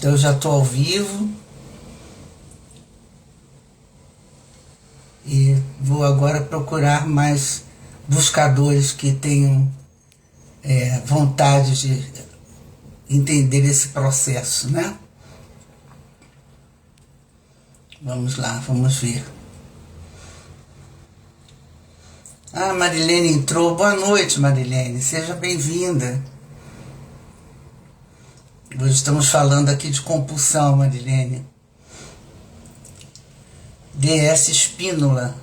Eu já estou ao vivo e vou agora procurar mais buscadores que tenham vontade de entender esse processo, né? Vamos lá, vamos ver. Ah, Marilene entrou. Boa noite, Marilene. Seja bem-vinda. Hoje estamos falando aqui de compulsão, Marilene. DS Espínola.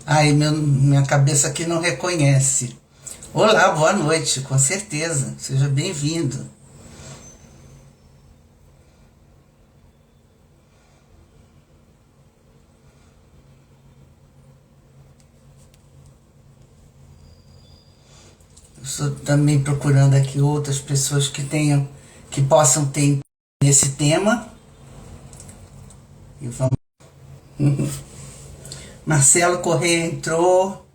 Ai, minha cabeça aqui não reconhece. Olá, boa noite, com certeza. Seja bem-vindo. Estou também procurando aqui outras pessoas que possam ter nesse tema. E vamos. Marcelo Correia entrou.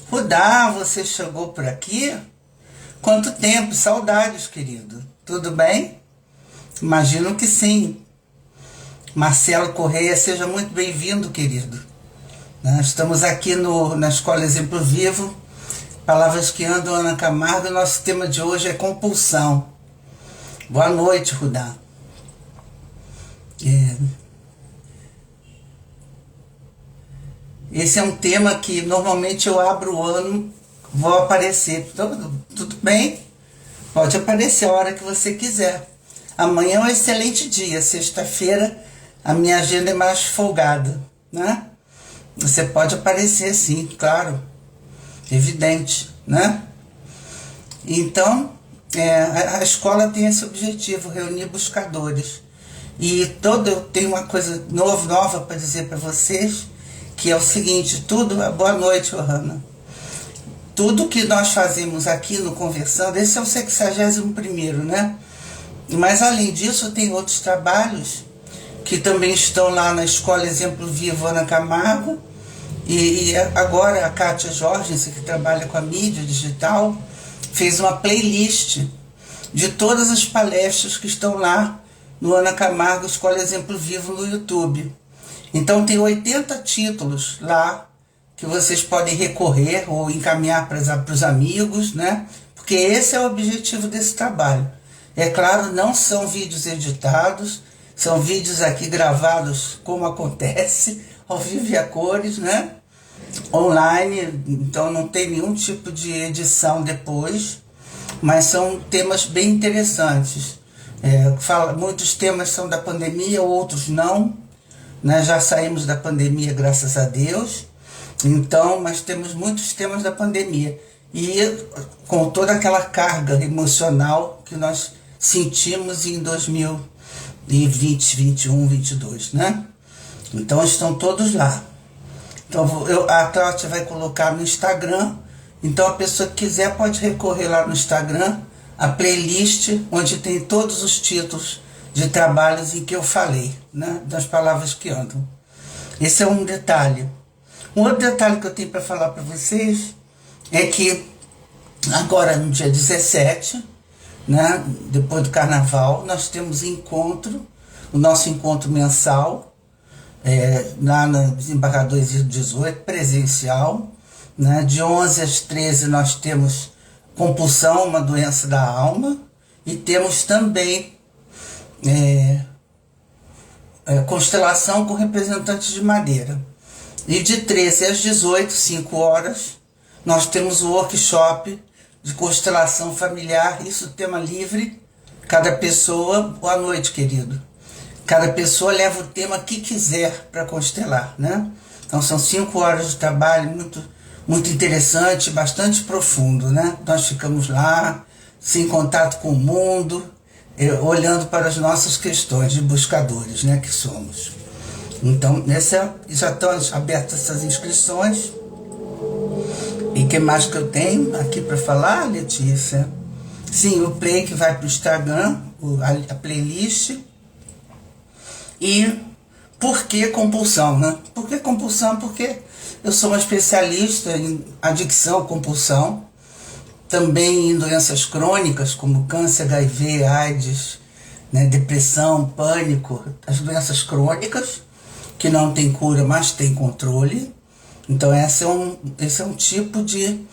Rudá, você chegou por aqui? Quanto tempo, saudades, querido. Tudo bem? Imagino que sim. Marcelo Correia, seja muito bem-vindo, querido. Nós estamos aqui na Escola Exemplo Vivo, Palavras que Andam, Ana Camargo, e nosso tema de hoje é compulsão. Boa noite, Rudá. Esse é um tema que normalmente eu abro o ano, vou aparecer. Tudo bem? Pode aparecer a hora que você quiser. Amanhã é um excelente dia, sexta-feira a minha agenda é mais folgada, né? Você pode aparecer sim, claro, evidente, né? Então, a escola tem esse objetivo, reunir buscadores. E eu tenho uma coisa nova para dizer para vocês, que é o seguinte, boa noite, Johanna. Tudo que nós fazemos aqui no Conversando, esse é o 61º, né? Mas além disso, tem outros trabalhos que também estão lá na Escola Exemplo Vivo Ana Camargo, e agora a Kátia Jorgensen, que trabalha com a mídia digital, fez uma playlist de todas as palestras que estão lá no Ana Camargo Escola Exemplo Vivo no YouTube. Então tem 80 títulos lá que vocês podem recorrer ou encaminhar para os amigos, né? Porque esse é o objetivo desse trabalho. É claro, não são vídeos editados, são vídeos aqui gravados como acontece, ao vivo e a cores, né? Online, então não tem nenhum tipo de edição depois, mas são temas bem interessantes. Muitos temas são da pandemia, outros não, né? Já saímos da pandemia, graças a Deus, então, mas temos muitos temas da pandemia, e com toda aquela carga emocional que nós sentimos em 2020, 21, 22, né? Então estão todos lá. Então a Cláudia vai colocar no Instagram, então a pessoa que quiser pode recorrer lá no Instagram, a playlist onde tem todos os títulos de trabalhos em que eu falei, né, das palavras que andam. Esse é um detalhe. Um outro detalhe que eu tenho para falar para vocês é que agora no dia 17, né, depois do carnaval, nós temos o nosso encontro mensal, lá na Desembargador Isidro 18, presencial, né, de 11 às 13 nós temos compulsão, uma doença da alma, e temos também constelação com representantes de madeira. E de 13 às 18, 5 horas, nós temos o workshop de constelação familiar, isso tema livre, cada pessoa, boa noite, querido, cada pessoa leva o tema que quiser para constelar, né? Então são 5 horas de trabalho muito, muito interessante, bastante profundo, né? Nós ficamos lá, sem contato com o mundo, olhando para as nossas questões de buscadores, né, que somos. Então, já estão abertas essas inscrições. E o que mais que eu tenho aqui para falar, Letícia? Sim, o play que vai para o Instagram, a playlist. E por que compulsão, né? Por que compulsão? Porque eu sou uma especialista em adicção, compulsão, também em doenças crônicas como câncer, HIV, AIDS, né? Depressão, pânico, as doenças crônicas, que não tem cura, mas tem controle. Então esse é um tipo de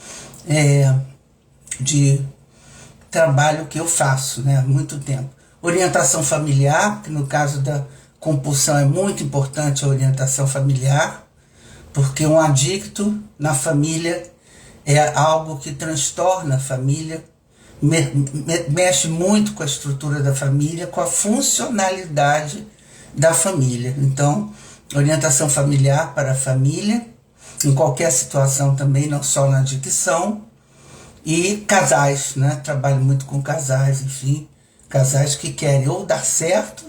trabalho que eu faço, né, há muito tempo. Orientação familiar, que no caso da compulsão é muito importante a orientação familiar, porque um adicto na família é algo que transtorna a família, mexe muito com a estrutura da família, com a funcionalidade da família. Então, orientação familiar para a família, em qualquer situação também, não só na adicção, e casais, né? Trabalho muito com casais, enfim, casais que querem ou dar certo,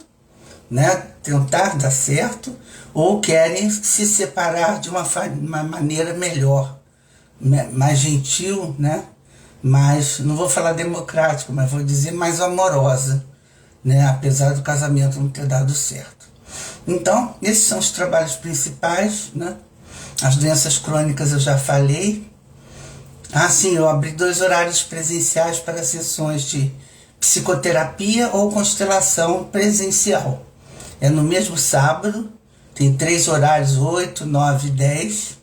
né? Tentar dar certo, ou querem se separar de uma maneira melhor, mais gentil, né? Mais, não vou falar democrático, mas vou dizer mais amorosa, né? Apesar do casamento não ter dado certo. Então, esses são os trabalhos principais, né? As doenças crônicas eu já falei. Sim, eu abri 2 horários presenciais para sessões de psicoterapia ou constelação presencial. É no mesmo sábado, tem 3 horários, 8, 9 e 10,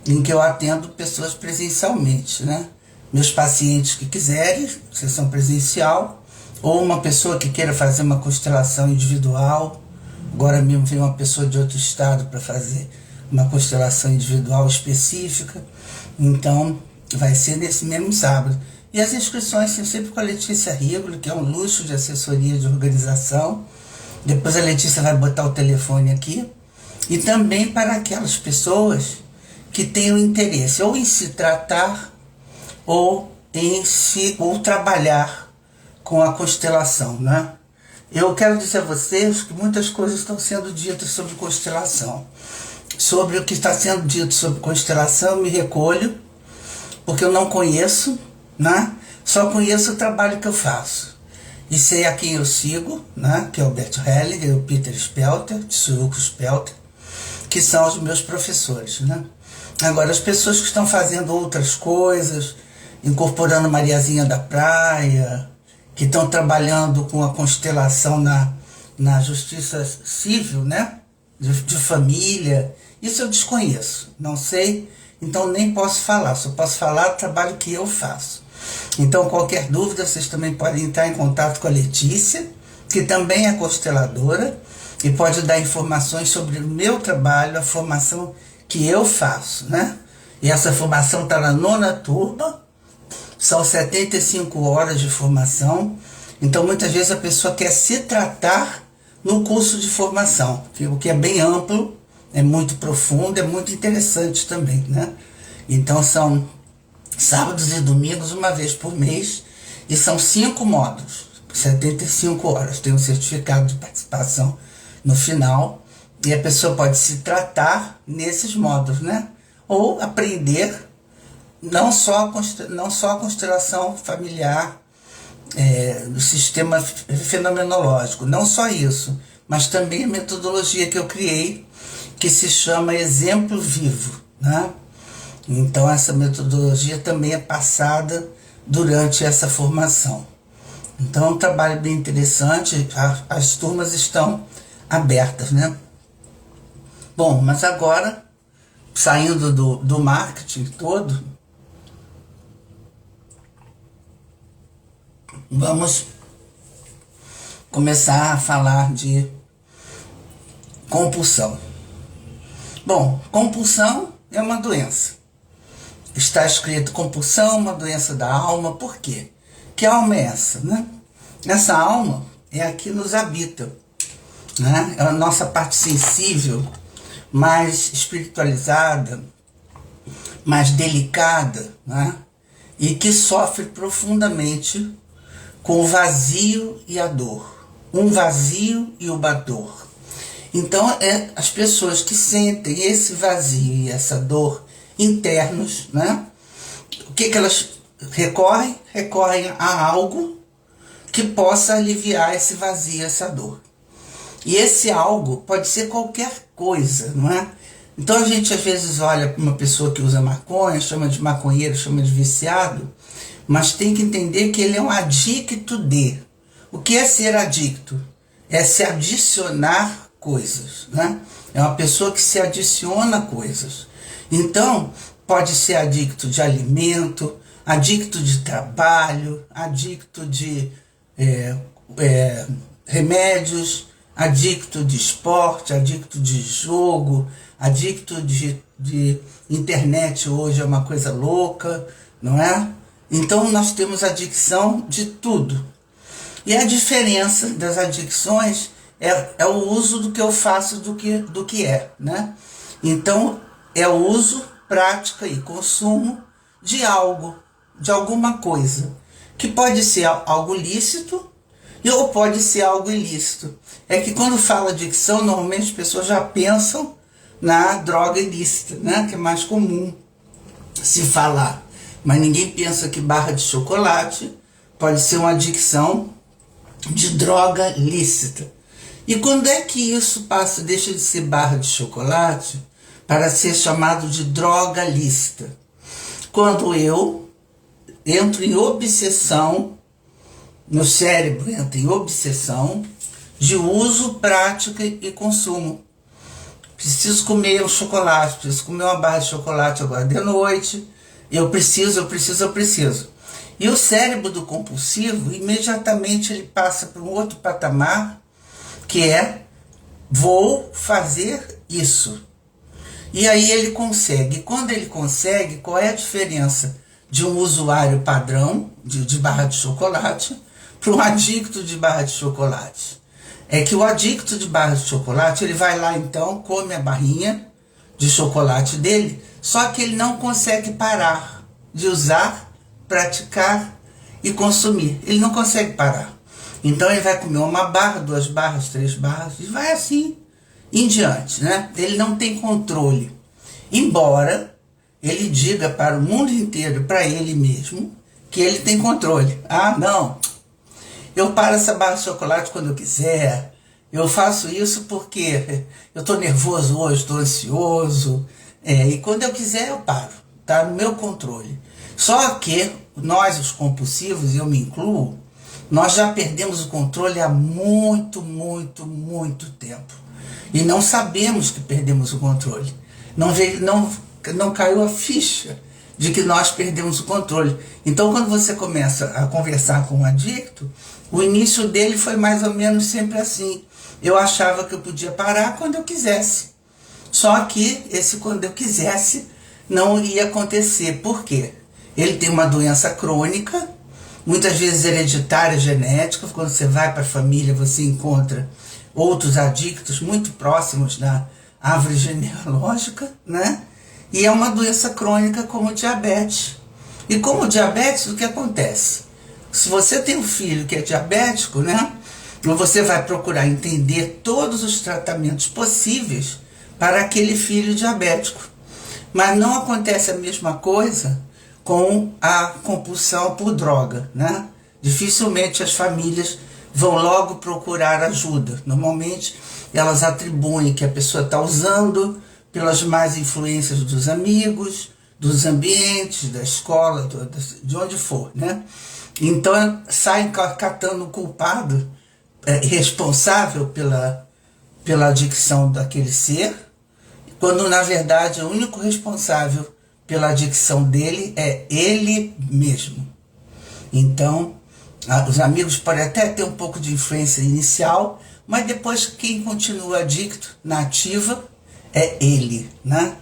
em que eu atendo pessoas presencialmente, né? Meus pacientes que quiserem, sessão presencial, ou uma pessoa que queira fazer uma constelação individual. Agora mesmo veio uma pessoa de outro estado para fazer uma constelação individual específica. Então, vai ser nesse mesmo sábado. E as inscrições são sempre com a Letícia Rigolo, que é um luxo de assessoria de organização. Depois a Letícia vai botar o telefone aqui. E também para aquelas pessoas que tenham interesse ou em se tratar ou ou trabalhar com a constelação, né? Eu quero dizer a vocês que muitas coisas estão sendo ditas sobre constelação. Sobre o que está sendo dito sobre constelação, eu me recolho, porque eu não conheço, né? Só conheço o trabalho que eu faço. E sei a quem eu sigo, né? Que é o Bert Hellinger e o Peter Spelter, Tsuruko Spelter, que são os meus professores, né? Agora, as pessoas que estão fazendo outras coisas, incorporando Mariazinha da Praia, que estão trabalhando com a constelação na justiça civil, né? De família, isso eu desconheço, não sei, então nem posso falar, só posso falar do trabalho que eu faço. Então, qualquer dúvida, vocês também podem entrar em contato com a Letícia, que também é consteladora, e pode dar informações sobre o meu trabalho, a formação que eu faço, né? E essa formação está na 9ª turma, são 75 horas de formação, então muitas vezes a pessoa quer se tratar no curso de formação, o que é bem amplo, é muito profundo, é muito interessante também, né? Então são sábados e domingos, uma vez por mês, e são 5 módulos, 75 horas, tem um certificado de participação no final, e a pessoa pode se tratar nesses módulos, né? Ou aprender não só a constelação familiar, do sistema fenomenológico, não só isso, mas também a metodologia que eu criei, que se chama Exemplo Vivo, né? Então essa metodologia também é passada durante essa formação. Então é um trabalho bem interessante, as turmas estão abertas, né? Bom, mas agora, saindo do marketing todo, vamos começar a falar de compulsão. Bom, compulsão é uma doença. Está escrito compulsão, uma doença da alma. Por quê? Que alma é essa, né? Essa alma é a que nos habita, né? É a nossa parte sensível, mais espiritualizada, mais delicada, né? E que sofre profundamente com o vazio e a dor. Um vazio e uma dor. Então, as pessoas que sentem esse vazio e essa dor internos, né? O que elas recorrem? Recorrem a algo que possa aliviar esse vazio, essa dor. E esse algo pode ser qualquer coisa, não é? Então a gente às vezes olha para uma pessoa que usa maconha, chama de maconheiro, chama de viciado, mas tem que entender que ele é um adicto de. O que é ser adicto? É se adicionar coisas, né? É uma pessoa que se adiciona coisas. Então, pode ser adicto de alimento, adicto de trabalho, adicto de remédios, adicto de esporte, adicto de jogo, adicto de internet hoje é uma coisa louca, não é? Então nós temos adicção de tudo. E a diferença das adicções é o uso do que eu faço do que é, né? Então é o uso, prática e consumo de algo, de alguma coisa, que pode ser algo lícito ou pode ser algo ilícito. É que quando fala adicção, normalmente as pessoas já pensam na droga ilícita, né? Que é mais comum se falar. Mas ninguém pensa que barra de chocolate pode ser uma adicção de droga lícita. E quando é que isso deixa de ser barra de chocolate para ser chamado de droga lícita? Quando eu entro em obsessão, meu cérebro entra em obsessão de uso, prática e consumo. Preciso comer um chocolate, preciso comer uma barra de chocolate agora de noite, eu preciso. E o cérebro do compulsivo, imediatamente ele passa para um outro patamar, que é, vou fazer isso. E aí ele consegue. E quando ele consegue, qual é a diferença de um usuário padrão de barra de chocolate para um adicto de barra de chocolate? É que o adicto de barra de chocolate, ele vai lá então, come a barrinha de chocolate dele, só que ele não consegue parar de usar, praticar e consumir. Ele não consegue parar. Então ele vai comer uma barra, 2 barras, 3 barras e vai assim em diante, né? Ele não tem controle. Embora ele diga para o mundo inteiro, para ele mesmo, que ele tem controle. Ah, não, eu paro essa barra de chocolate quando eu quiser, eu faço isso porque eu estou nervoso hoje, estou ansioso, e quando eu quiser eu paro, está no meu controle. Só que nós, os compulsivos, e eu me incluo, nós já perdemos o controle há muito tempo. E não sabemos que perdemos o controle. Não caiu a ficha de que nós perdemos o controle. Então, quando você começa a conversar com um adicto, o início dele foi mais ou menos sempre assim. Eu achava que eu podia parar quando eu quisesse. Só que esse quando eu quisesse não ia acontecer. Por quê? Ele tem uma doença crônica, muitas vezes hereditária, genética. Quando você vai para a família, você encontra outros adictos muito próximos da árvore genealógica, né? E é uma doença crônica como diabetes. E como diabetes, o que acontece? Se você tem um filho que é diabético, né? Você vai procurar entender todos os tratamentos possíveis para aquele filho diabético. Mas não acontece a mesma coisa com a compulsão por droga, né? Dificilmente as famílias vão logo procurar ajuda. Normalmente elas atribuem que a pessoa está usando pelas más influências dos amigos, dos ambientes, da escola, de onde for, né? Então saem catando o culpado responsável pela adicção daquele ser, quando na verdade o único responsável pela adicção dele é ele mesmo. Então, os amigos podem até ter um pouco de influência inicial, mas depois quem continua adicto na ativa é ele, né?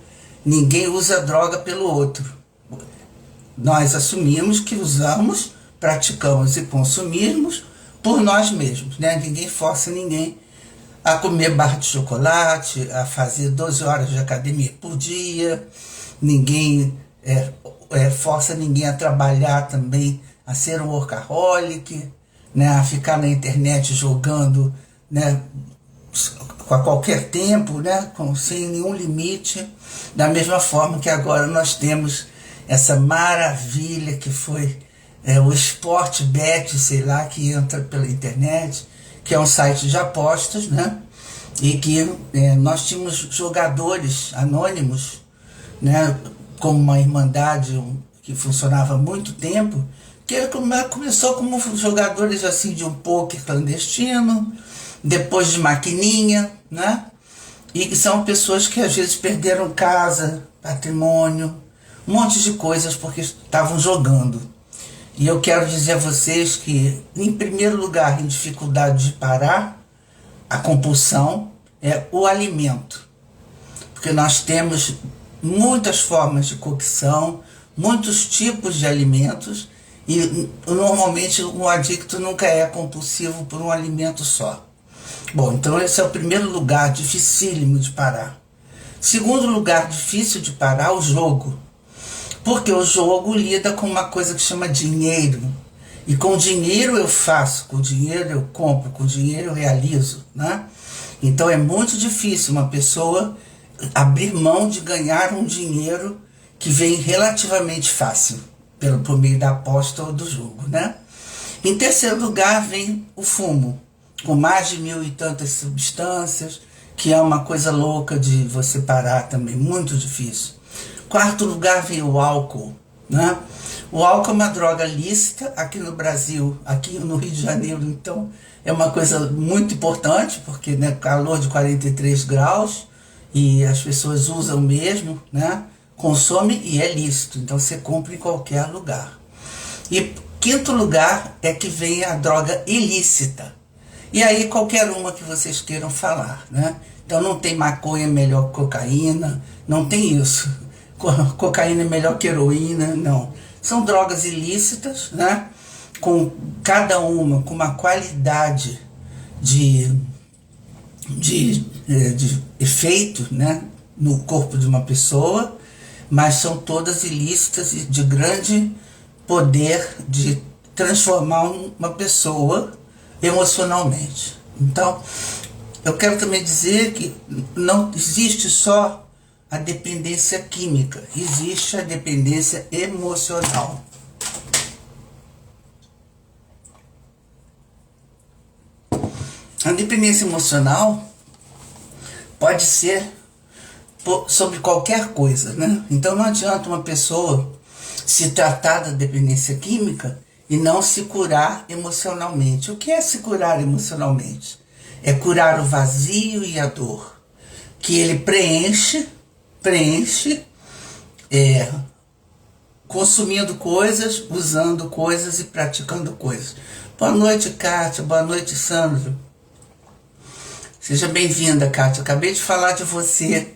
Ninguém usa droga pelo outro. Nós assumimos que usamos, praticamos e consumimos por nós mesmos, né? Ninguém força ninguém a comer barra de chocolate, a fazer 12 horas de academia por dia. Ninguém força ninguém a trabalhar também, a ser um workaholic, né? A ficar na internet jogando, né? A qualquer tempo, né? Sem nenhum limite. Da mesma forma que agora nós temos essa maravilha que foi o Sportbet, sei lá, que entra pela internet, que é um site de apostas, né? E que nós tínhamos jogadores anônimos, né? Como uma irmandade que funcionava há muito tempo, que começou como jogadores assim de um poker clandestino, depois de maquininha, né? E que são pessoas que às vezes perderam casa, patrimônio, um monte de coisas porque estavam jogando. E eu quero dizer a vocês que, em primeiro lugar, em dificuldade de parar, a compulsão é o alimento. Porque nós temos muitas formas de cocção, muitos tipos de alimentos, e normalmente um adicto nunca é compulsivo por um alimento só. Bom, então esse é o primeiro lugar dificílimo de parar. Segundo lugar difícil de parar, o jogo. Porque o jogo lida com uma coisa que chama dinheiro. E com dinheiro eu faço, com dinheiro eu compro, com dinheiro eu realizo, né? Então é muito difícil uma pessoa abrir mão de ganhar um dinheiro que vem relativamente fácil, por meio da aposta ou do jogo, né? Em terceiro lugar vem o fumo, com mais de 1000 e tantas substâncias, que é uma coisa louca de você parar também, muito difícil. Quarto lugar vem o álcool, né? O álcool é uma droga lícita aqui no Brasil, aqui no Rio de Janeiro, então é uma coisa muito importante, porque né, calor de 43 graus e as pessoas usam mesmo, né? Consome e é lícito, então você compra em qualquer lugar. E quinto lugar é que vem a droga ilícita. E aí qualquer uma que vocês queiram falar, né? Então não tem maconha melhor que cocaína, não tem isso. Cocaína é melhor que heroína, não. São drogas ilícitas, né? Com cada uma com uma qualidade de efeito, né? No corpo de uma pessoa, mas são todas ilícitas e de grande poder de transformar uma pessoa emocionalmente. Então, eu quero também dizer que não existe só a dependência química, existe a dependência emocional. A dependência emocional pode ser sobre qualquer coisa, né? Então não adianta uma pessoa se tratar da dependência química e não se curar emocionalmente. O que é se curar emocionalmente? É curar o vazio e a dor, que ele preenche consumindo coisas, usando coisas e praticando coisas. Boa noite, Kátia. Boa noite, Sandro. Seja bem-vinda, Kátia. Acabei de falar de você,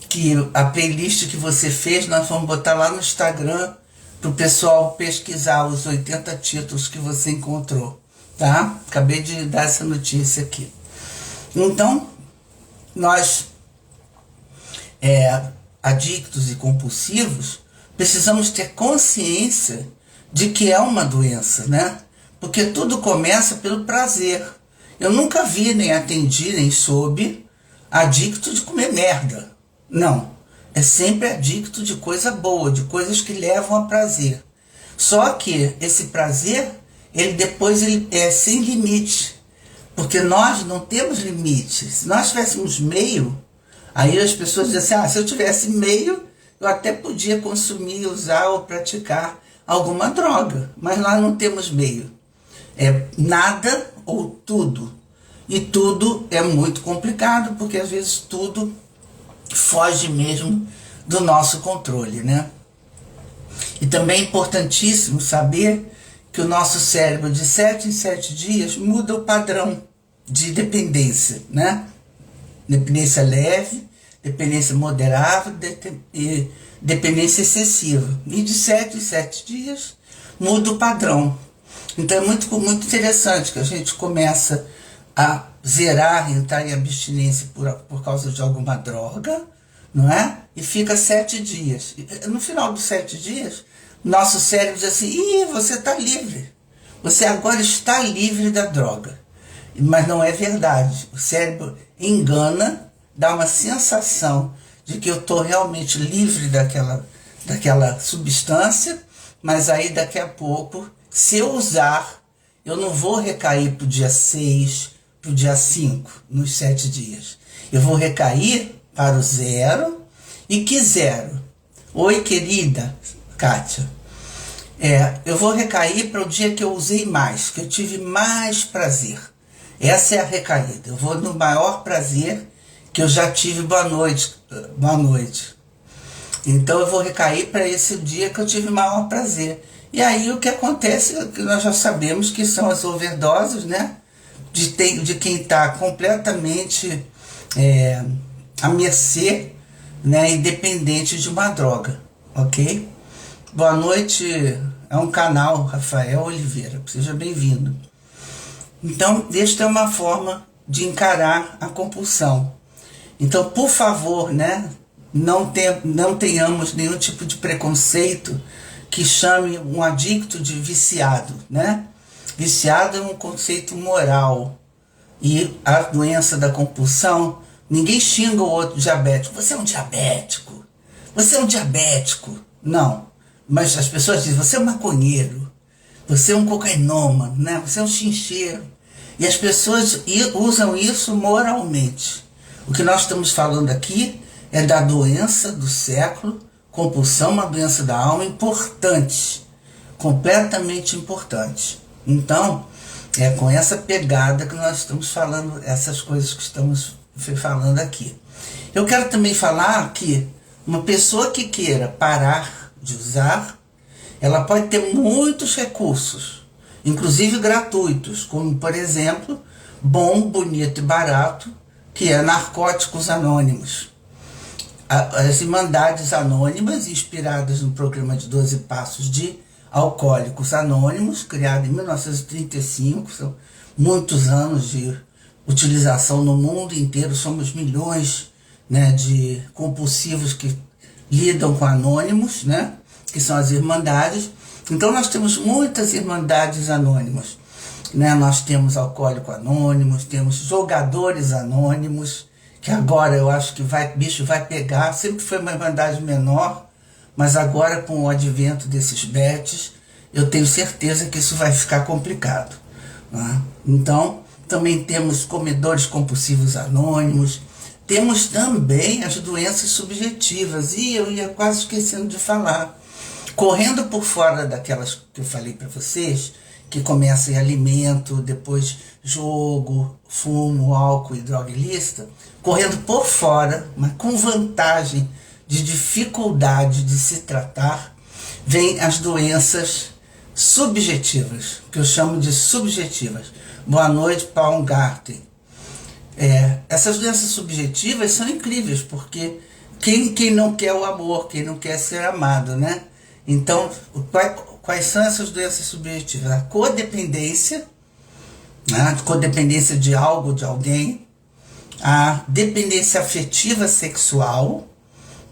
que a playlist que você fez, nós vamos botar lá no Instagram para o pessoal pesquisar os 80 títulos que você encontrou, tá? Acabei de dar essa notícia aqui. Então, nós, adictos e compulsivos, precisamos ter consciência de que é uma doença, né? Porque tudo começa pelo prazer. Eu nunca vi, nem atendi, nem soube adicto de comer merda. Não. É sempre adicto de coisa boa, de coisas que levam a prazer. Só que esse prazer, ele é sem limite. Porque nós não temos limite. Se nós tivéssemos meio, aí as pessoas dizem assim, se eu tivesse meio, eu até podia consumir, usar ou praticar alguma droga. Mas nós não temos meio. É nada ou tudo. E tudo é muito complicado, porque às vezes tudo foge mesmo do nosso controle, né? E também é importantíssimo saber que o nosso cérebro, de 7 em 7 dias, muda o padrão de dependência, né? Dependência leve, dependência moderada e dependência excessiva. E de 7 em 7 dias muda o padrão. Então é muito interessante que a gente começa a zerar, entrar em abstinência por causa de alguma droga, não é? E fica 7 dias. No final dos 7 dias, nosso cérebro diz assim, você está livre. Você agora está livre da droga. Mas não é verdade. O cérebro engana, dá uma sensação de que eu estou realmente livre daquela substância, mas aí daqui a pouco, se eu usar, eu não vou recair para o dia 6, para o dia 5, nos 7 dias. Eu vou recair para o 0. E que 0? Oi, querida Kátia. Eu vou recair para o dia que eu usei mais, que eu tive mais prazer. Essa é a recaída. Eu vou no maior prazer que eu já tive. Boa noite. Boa noite. Então eu vou recair para esse dia que eu tive maior prazer. E aí o que acontece é que nós já sabemos que são as overdoses, né? De quem está completamente à mercê, né? Independente de uma droga, ok? Boa noite, é um canal, Rafael Oliveira, seja bem-vindo. Então, esta é uma forma de encarar a compulsão. Então, por favor, né, não tenhamos nenhum tipo de preconceito que chame um adicto de viciado, né? Viciado é um conceito moral. E a doença da compulsão, ninguém xinga o outro diabético. Você é um diabético. Você é um diabético. Não. Mas as pessoas dizem, você é um maconheiro. Você é um cocainômano, né? Você é um chincheiro. E as pessoas usam isso moralmente. O que nós estamos falando aqui é da doença do século, compulsão, uma doença da alma importante, completamente importante. Então, é com essa pegada que nós estamos falando, essas coisas que estamos falando aqui. Eu quero também falar que uma pessoa que queira parar de usar, ela pode ter muitos recursos, inclusive gratuitos, como, por exemplo, bom, bonito e barato, que é Narcóticos Anônimos. As Irmandades Anônimas, inspiradas no programa de 12 Passos de Alcoólicos Anônimos, criado em 1935, são muitos anos de utilização no mundo inteiro, somos milhões, né, de compulsivos que lidam com anônimos, né, que são as irmandades. Então nós temos muitas irmandades anônimas, né? Nós temos Alcoólicos Anônimos, temos Jogadores Anônimos, que agora eu acho que bicho vai pegar. Sempre foi uma irmandade menor, mas agora com o advento desses bets, eu tenho certeza que isso vai ficar complicado, né? Então também temos Comedores Compulsivos Anônimos. Temos também as doenças subjetivas, e eu ia quase esquecendo de falar. Correndo por fora daquelas que eu falei para vocês, que começam em alimento, depois jogo, fumo, álcool e droga ilícita, correndo por fora, mas com vantagem de dificuldade de se tratar, vem as doenças subjetivas, que eu chamo de subjetivas. Boa noite, Baumgarten. Essas doenças subjetivas são incríveis, porque quem não quer o amor, quem não quer ser amado, né? Então, quais são essas doenças subjetivas? A codependência, né? A codependência de algo, de alguém, a dependência afetiva sexual,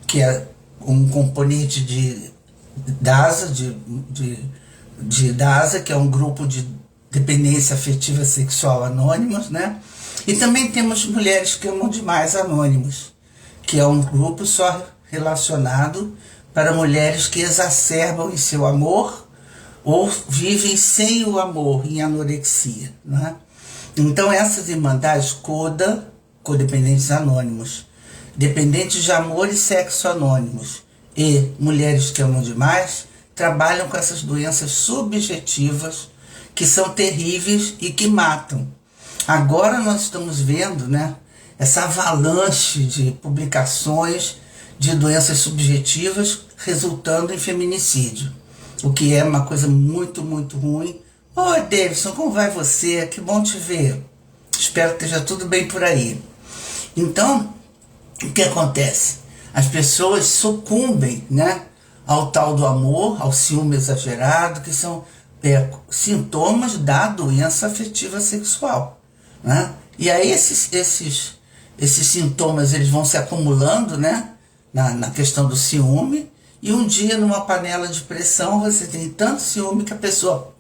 que é um componente de DASA, de DASA, que é um grupo de dependência afetiva sexual anônimos, né? E também temos Mulheres que Amam Demais Anônimos, que é um grupo só relacionado para mulheres que exacerbam em seu amor ou vivem sem o amor, em anorexia, né? Então essas irmandades codependentes anônimos, dependentes de amor e sexo anônimos e Mulheres que Amam Demais, trabalham com essas doenças subjetivas que são terríveis e que matam. Agora nós estamos vendo, né, essa avalanche de publicações de doenças subjetivas resultando em feminicídio, o que é uma coisa muito, muito ruim. Oi, Davidson, como vai você? Que bom te ver. Espero que esteja tudo bem por aí. Então, o que acontece? As pessoas sucumbem, né, ao tal do amor, ao ciúme exagerado, que são sintomas da doença afetiva sexual, né? E aí esses sintomas eles vão se acumulando, né, na questão do ciúme, e um dia numa panela de pressão você tem tanto ciúme que a pessoa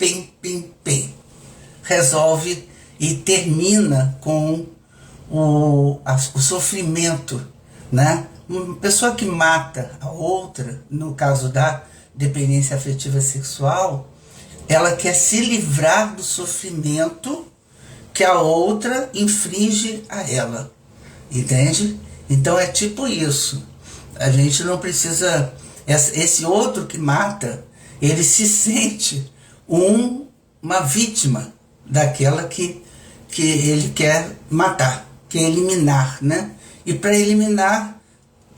resolve e termina com o sofrimento, né? Uma pessoa que mata a outra, no caso da dependência afetiva sexual, ela quer se livrar do sofrimento que a outra inflige a ela, entende? Então é tipo isso. A gente não precisa... Esse outro que mata, ele se sente uma vítima daquela que ele quer matar, quer eliminar, né? E para eliminar,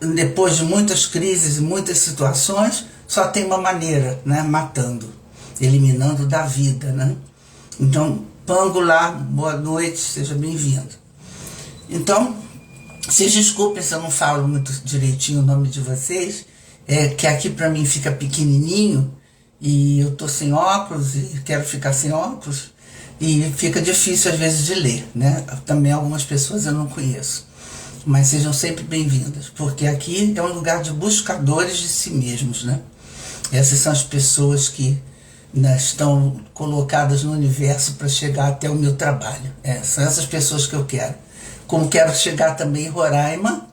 depois de muitas crises e muitas situações, só tem uma maneira, né? Matando, eliminando da vida, né? Então, Pango lá, boa noite, seja bem-vindo. Então, vocês desculpem se eu não falo muito direitinho o nome de vocês, que aqui para mim fica pequenininho e eu tô sem óculos e quero ficar sem óculos e fica difícil às vezes de ler, né? Também algumas pessoas eu não conheço, mas sejam sempre bem-vindas, porque aqui é um lugar de buscadores de si mesmos, né? Essas são as pessoas que, né, estão colocadas no universo para chegar até o meu trabalho. São essas pessoas que eu quero. Como quero chegar também em Roraima,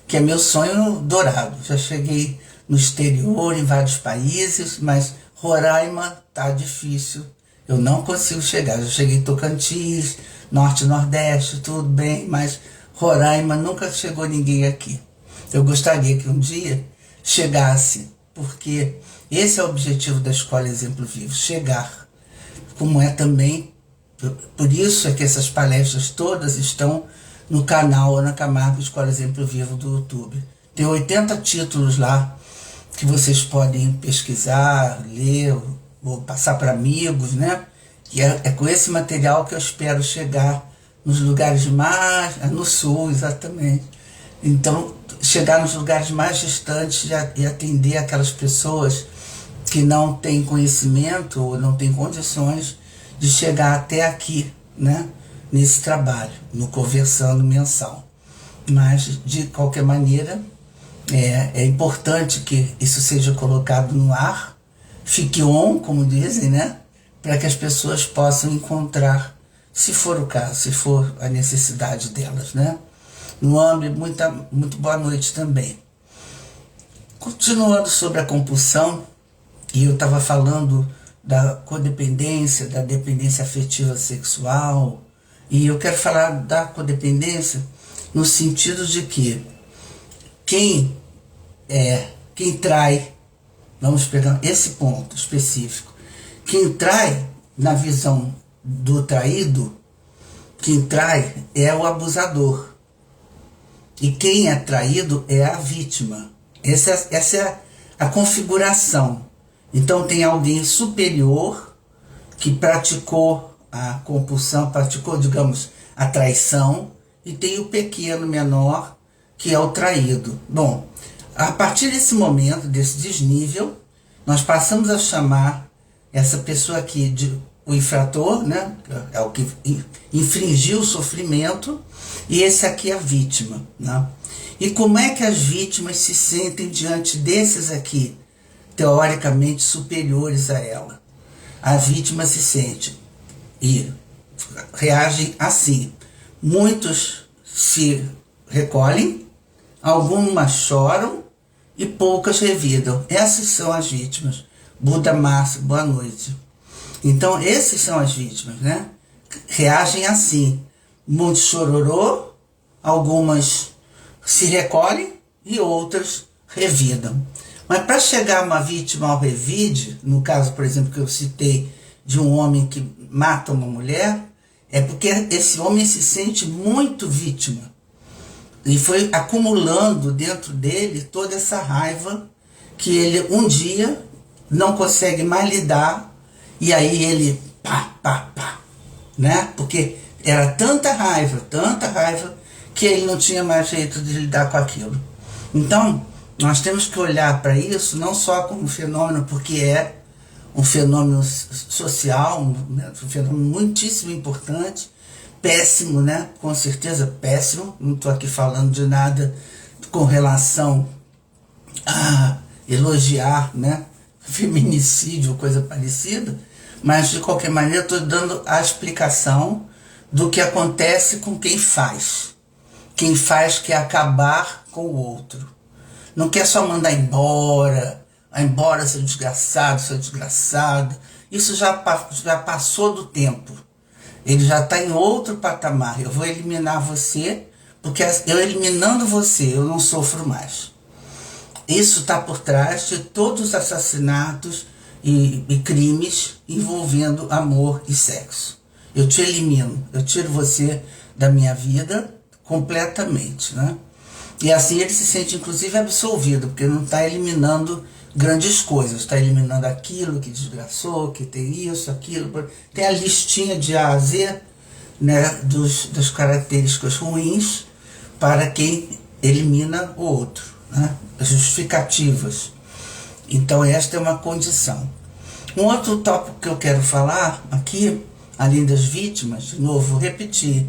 que é meu sonho dourado. Já cheguei no exterior, em vários países, mas Roraima tá difícil. Eu não consigo chegar. Já cheguei em Tocantins, Norte e Nordeste, tudo bem, mas Roraima nunca chegou ninguém aqui. Eu gostaria que um dia chegasse, porque esse é o objetivo da Escola Exemplo Vivo, chegar. Como é também, por isso é que essas palestras todas estão no canal Ana Camargo Escola Exemplo Vivo do YouTube. Tem 80 títulos lá que vocês podem pesquisar, ler ou passar para amigos, né? E é com esse material que eu espero chegar nos lugares mais... no sul, exatamente. Então, chegar nos lugares mais distantes e atender aquelas pessoas que não têm conhecimento ou não têm condições de chegar até aqui, né? Nesse trabalho, no Conversando Mensal. Mas, de qualquer maneira, é importante que isso seja colocado no ar, fique on, como dizem, né? Para que as pessoas possam encontrar, se for o caso, se for a necessidade delas, né? No âmbito, muito boa noite também. Continuando sobre a compulsão, e eu estava falando da codependência, da dependência afetiva sexual, e eu quero falar da codependência no sentido de que quem trai, vamos pegar esse ponto específico, quem trai na visão do traído, quem trai é o abusador. E quem é traído é a vítima. Essa é a configuração. Então tem alguém superior que praticou a compulsão, praticou, digamos, a traição, e tem o pequeno, menor, que é o traído. Bom, a partir desse momento, desse desnível, nós passamos a chamar essa pessoa aqui de o infrator, né? É o que infringiu o sofrimento, e esse aqui é a vítima, né? E como é que as vítimas se sentem diante desses aqui, teoricamente superiores a ela? A vítima se sente e reagem assim. Muitos se recolhem, algumas choram e poucas revidam. Essas são as vítimas. Buda Márcio, boa noite. Então, esses são as vítimas, né? Reagem assim. Muitos chororô, algumas se recolhem e outras revidam. Mas para chegar uma vítima ao revide, no caso, por exemplo, que eu citei de um homem que mata uma mulher, é porque esse homem se sente muito vítima. E foi acumulando dentro dele toda essa raiva que ele um dia não consegue mais lidar, e aí ele pá, né? Porque era tanta raiva, que ele não tinha mais jeito de lidar com aquilo. Então, nós temos que olhar para isso não só como um fenômeno, porque é um fenômeno social, um fenômeno muitíssimo importante, péssimo, né? Com certeza péssimo. Não estou aqui falando de nada com relação a elogiar, né? Feminicídio ou coisa parecida, mas de qualquer maneira estou dando a explicação do que acontece com quem faz. Quem faz quer acabar com o outro. Não quer só mandar embora seu desgraçado, seu desgraçado. Isso já passou do tempo. Ele já está em outro patamar. Eu vou eliminar você, porque eu eliminando você, eu não sofro mais. Isso está por trás de todos os assassinatos e crimes envolvendo amor e sexo. Eu te elimino, eu tiro você da minha vida completamente, né? E assim ele se sente inclusive absolvido, porque não está eliminando grandes coisas, está eliminando aquilo que desgraçou, que tem isso, aquilo, tem a listinha de A a Z, né, das características ruins para quem elimina o outro, né? As justificativas. Então esta é uma condição. Um outro tópico que eu quero falar aqui, além das vítimas, de novo, vou repetir,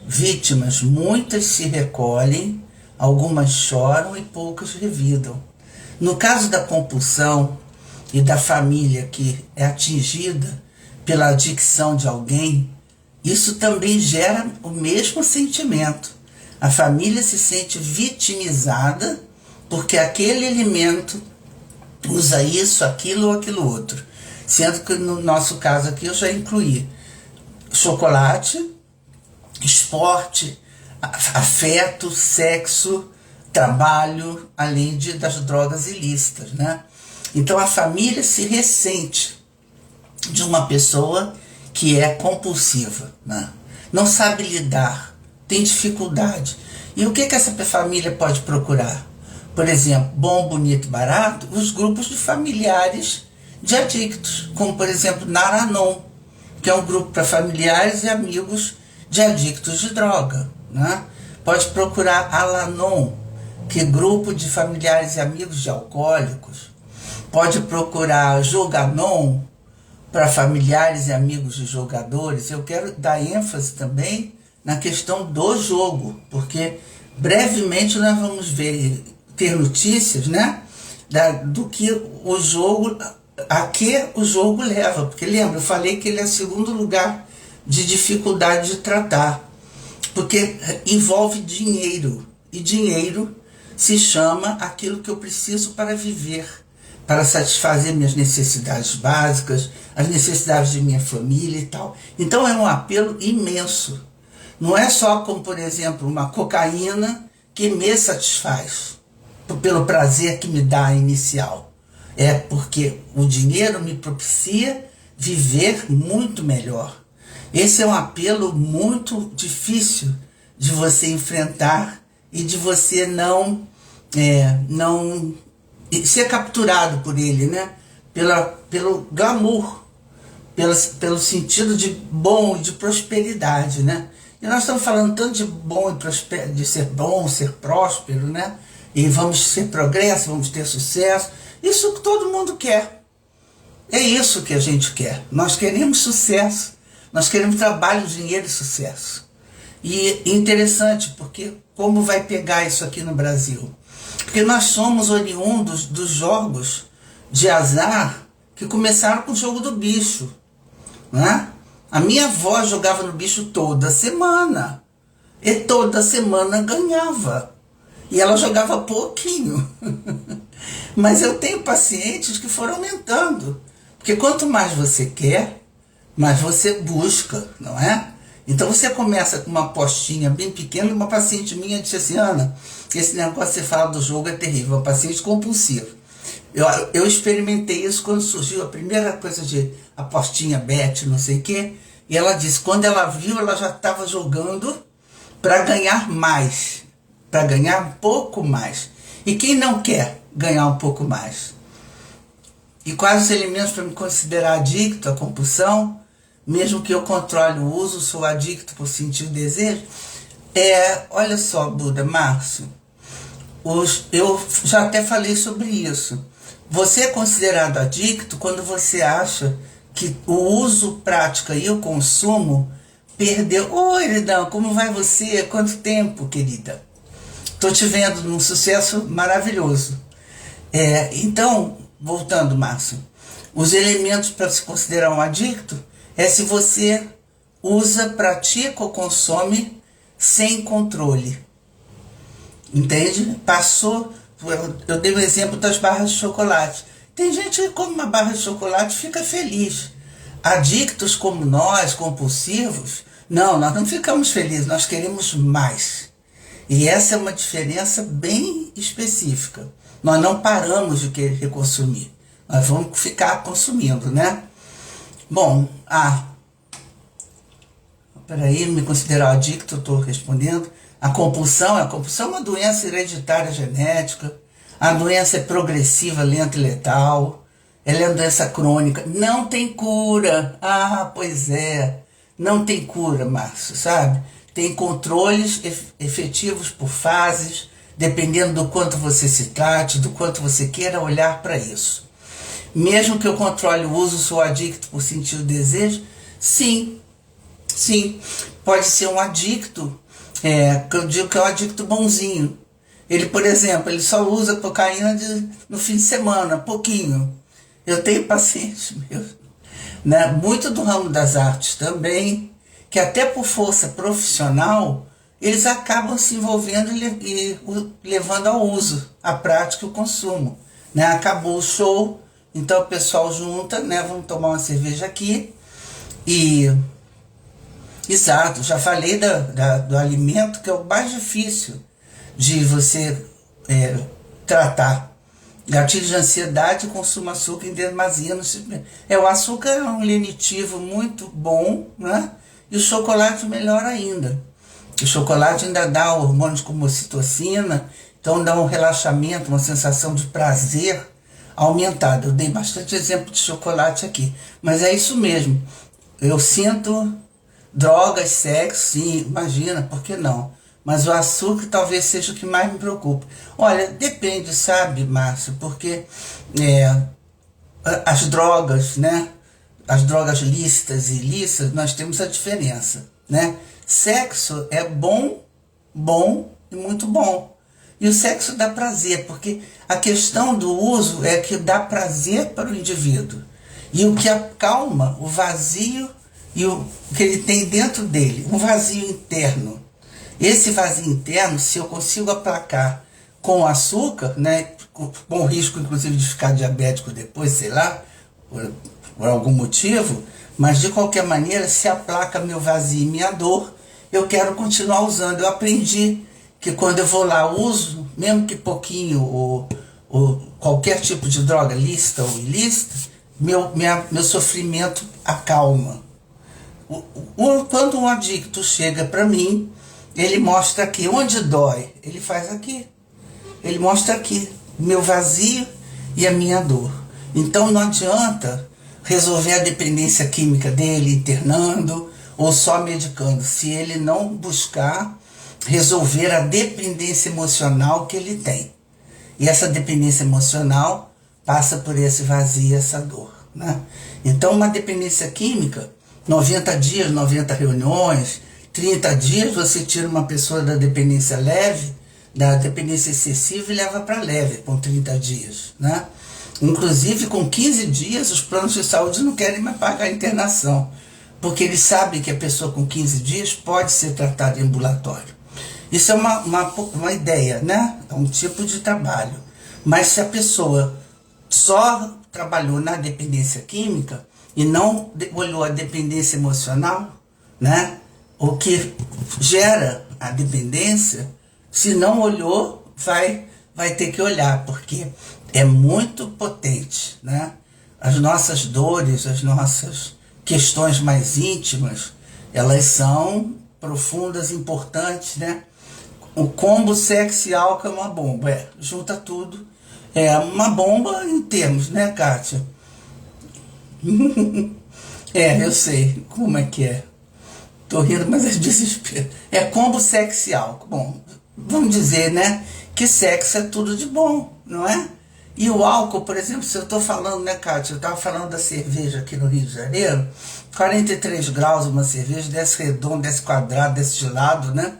vítimas, muitas se recolhem, algumas choram e poucas revidam. No caso da compulsão e da família que é atingida pela adicção de alguém, isso também gera o mesmo sentimento. A família se sente vitimizada porque aquele elemento usa isso, aquilo ou aquilo outro. Sendo que no nosso caso aqui eu já incluí chocolate, esporte, afeto, sexo, trabalho, além das drogas ilícitas, né? Então a família se ressente de uma pessoa que é compulsiva, né? Não sabe lidar, tem dificuldade. E o que essa família pode procurar? Por exemplo, bom, bonito, barato, os grupos de familiares de adictos, como por exemplo Naranon, que é um grupo para familiares e amigos de adictos de droga, né? Pode procurar Alanon, que é grupo de familiares e amigos de alcoólicos. Pode procurar Joganon, para familiares e amigos de jogadores. Eu quero dar ênfase também na questão do jogo, porque brevemente nós vamos ter notícias, né, do que o jogo, a que o jogo leva. Porque lembra, eu falei que ele é o segundo lugar de dificuldade de tratar, porque envolve dinheiro, e dinheiro se chama aquilo que eu preciso para viver, para satisfazer minhas necessidades básicas, as necessidades de minha família e tal. Então é um apelo imenso. Não é só como, por exemplo, uma cocaína que me satisfaz, pelo prazer que me dá inicial. É porque o dinheiro me propicia viver muito melhor. Esse é um apelo muito difícil de você enfrentar e de você não ser capturado por ele, né? Pelo glamour, pelo sentido de bom e de prosperidade, né? E nós estamos falando tanto de bom e de ser bom, ser próspero, né? E vamos ser progresso, vamos ter sucesso. Isso que todo mundo quer. É isso que a gente quer. Nós queremos sucesso. Nós queremos trabalho, dinheiro e sucesso. E interessante, porque como vai pegar isso aqui no Brasil? Porque nós somos oriundos dos jogos de azar que começaram com o jogo do bicho, né? A minha avó jogava no bicho toda semana. E toda semana ganhava. E ela jogava pouquinho. Mas eu tenho pacientes que foram aumentando. Porque quanto mais você quer, mais você busca, não é? Então você começa com uma apostinha bem pequena. Uma paciente minha disse assim: Ana, esse negócio que você fala do jogo é terrível. Uma paciente compulsiva. Eu experimentei isso quando surgiu a primeira coisa de apostinha, bet, não sei o quê. E ela disse, quando ela viu, ela já estava jogando para ganhar mais. Para ganhar um pouco mais. E quem não quer ganhar um pouco mais? E quais os elementos para me considerar adicto à compulsão? Mesmo que eu controle o uso, sou adicto por sentir o desejo? Olha só, Buda, Márcio, eu já até falei sobre isso. Você é considerado adicto quando você acha que o uso, prática e o consumo perdeu. Oi, Eridão, como vai você? Quanto tempo, querida? Estou te vendo num sucesso maravilhoso. Então, voltando, Márcio, os elementos para se considerar um adicto é se você usa, pratica ou consome sem controle. Entende? Passou. Eu dei o exemplo das barras de chocolate. Tem gente que come uma barra de chocolate e fica feliz. Adictos como nós, compulsivos, não, nós não ficamos felizes, nós queremos mais. E essa é uma diferença bem específica. Nós não paramos de querer consumir. Nós vamos ficar consumindo, né? Bom, peraí, me considerar adicto, eu estou respondendo. A compulsão é uma doença hereditária genética. A doença é progressiva, lenta e letal. Ela é uma doença crônica. Não tem cura. Pois é. Não tem cura, Márcio, sabe? Tem controles efetivos por fases, dependendo do quanto você se trate, do quanto você queira olhar para isso. Mesmo que eu controle o uso, sou adicto por sentir o desejo? Sim, sim. Pode ser um adicto, que eu digo que é um adicto bonzinho. Ele, por exemplo, ele só usa cocaína no fim de semana, pouquinho. Eu tenho pacientes meus, né? Muito do ramo das artes também, que até por força profissional, eles acabam se envolvendo e levando ao uso, à prática e o consumo. Né? Acabou o show, então o pessoal junta, né? Vamos tomar uma cerveja aqui. Exato, já falei do alimento, que é o mais difícil de você tratar. Gatilho de ansiedade, consumo açúcar em demasia. O açúcar é um lenitivo muito bom, né? E o chocolate melhor ainda. O chocolate ainda dá hormônios como ocitocina, então dá um relaxamento, uma sensação de prazer aumentada. Eu dei bastante exemplo de chocolate aqui, mas é isso mesmo. Eu sinto drogas, sexo, sim, imagina, por que não? Mas o açúcar talvez seja o que mais me preocupa. Olha, depende, sabe, Márcio, porque as drogas, né? As drogas lícitas e ilícitas, nós temos a diferença, né? Sexo é bom e muito bom. E o sexo dá prazer, porque a questão do uso é que dá prazer para o indivíduo. E o que acalma o vazio e o que ele tem dentro dele, um vazio interno. Esse vazio interno, se eu consigo aplacar com açúcar, né, com o risco inclusive de ficar diabético depois, sei lá, por algum motivo, mas de qualquer maneira, se aplaca meu vazio e minha dor, eu quero continuar usando. Eu aprendi que quando eu vou lá, uso, mesmo que pouquinho, ou qualquer tipo de droga, lícita ou ilícita, meu sofrimento acalma. Quando um adicto chega para mim, ele mostra aqui, onde dói, ele faz aqui. Ele mostra aqui, meu vazio e a minha dor. Então não adianta resolver a dependência química dele internando ou só medicando, se ele não buscar resolver a dependência emocional que ele tem. E essa dependência emocional passa por esse vazio, essa dor, né? Então uma dependência química, 90 dias, 90 reuniões, 30 dias você tira uma pessoa da dependência leve, da dependência excessiva e leva para leve com 30 dias, né? Inclusive com 15 dias os planos de saúde não querem mais pagar a internação, porque eles sabem que a pessoa com 15 dias pode ser tratada em ambulatório. Isso é uma ideia, né? É um tipo de trabalho. Mas se a pessoa só trabalhou na dependência química e não olhou a dependência emocional, né? O que gera a dependência, se não olhou, vai ter que olhar, porque é muito potente, né? As nossas dores, as nossas questões mais íntimas, elas são profundas, importantes, né? O combo sexo e álcool é uma bomba, junta tudo. É uma bomba em termos, né, Kátia? Eu sei como é que é. Tô rindo, mas é desespero. É combo sexo e álcool. Bom, vamos dizer, né, que sexo é tudo de bom, não é? E o álcool, por exemplo, se eu estou falando, né, Kátia, eu estava falando da cerveja aqui no Rio de Janeiro, 43 graus uma cerveja, desce redondo, desce quadrado, desce de lado, né?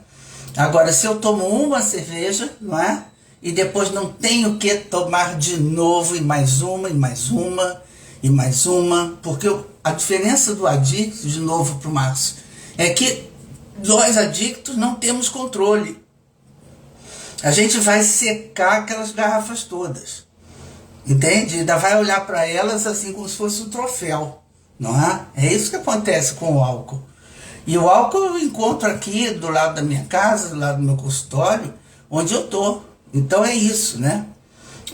Agora, se eu tomo uma cerveja, não é? E depois não tenho que tomar de novo, e mais uma, e mais uma, e mais uma, porque a diferença do adicto, de novo para o Márcio, é que nós adictos não temos controle. A gente vai secar aquelas garrafas todas, entende? Ainda vai olhar para elas assim como se fosse um troféu, não é? É isso que acontece com o álcool. E o álcool eu encontro aqui do lado da minha casa, do lado do meu consultório, onde eu tô. Então é isso, né?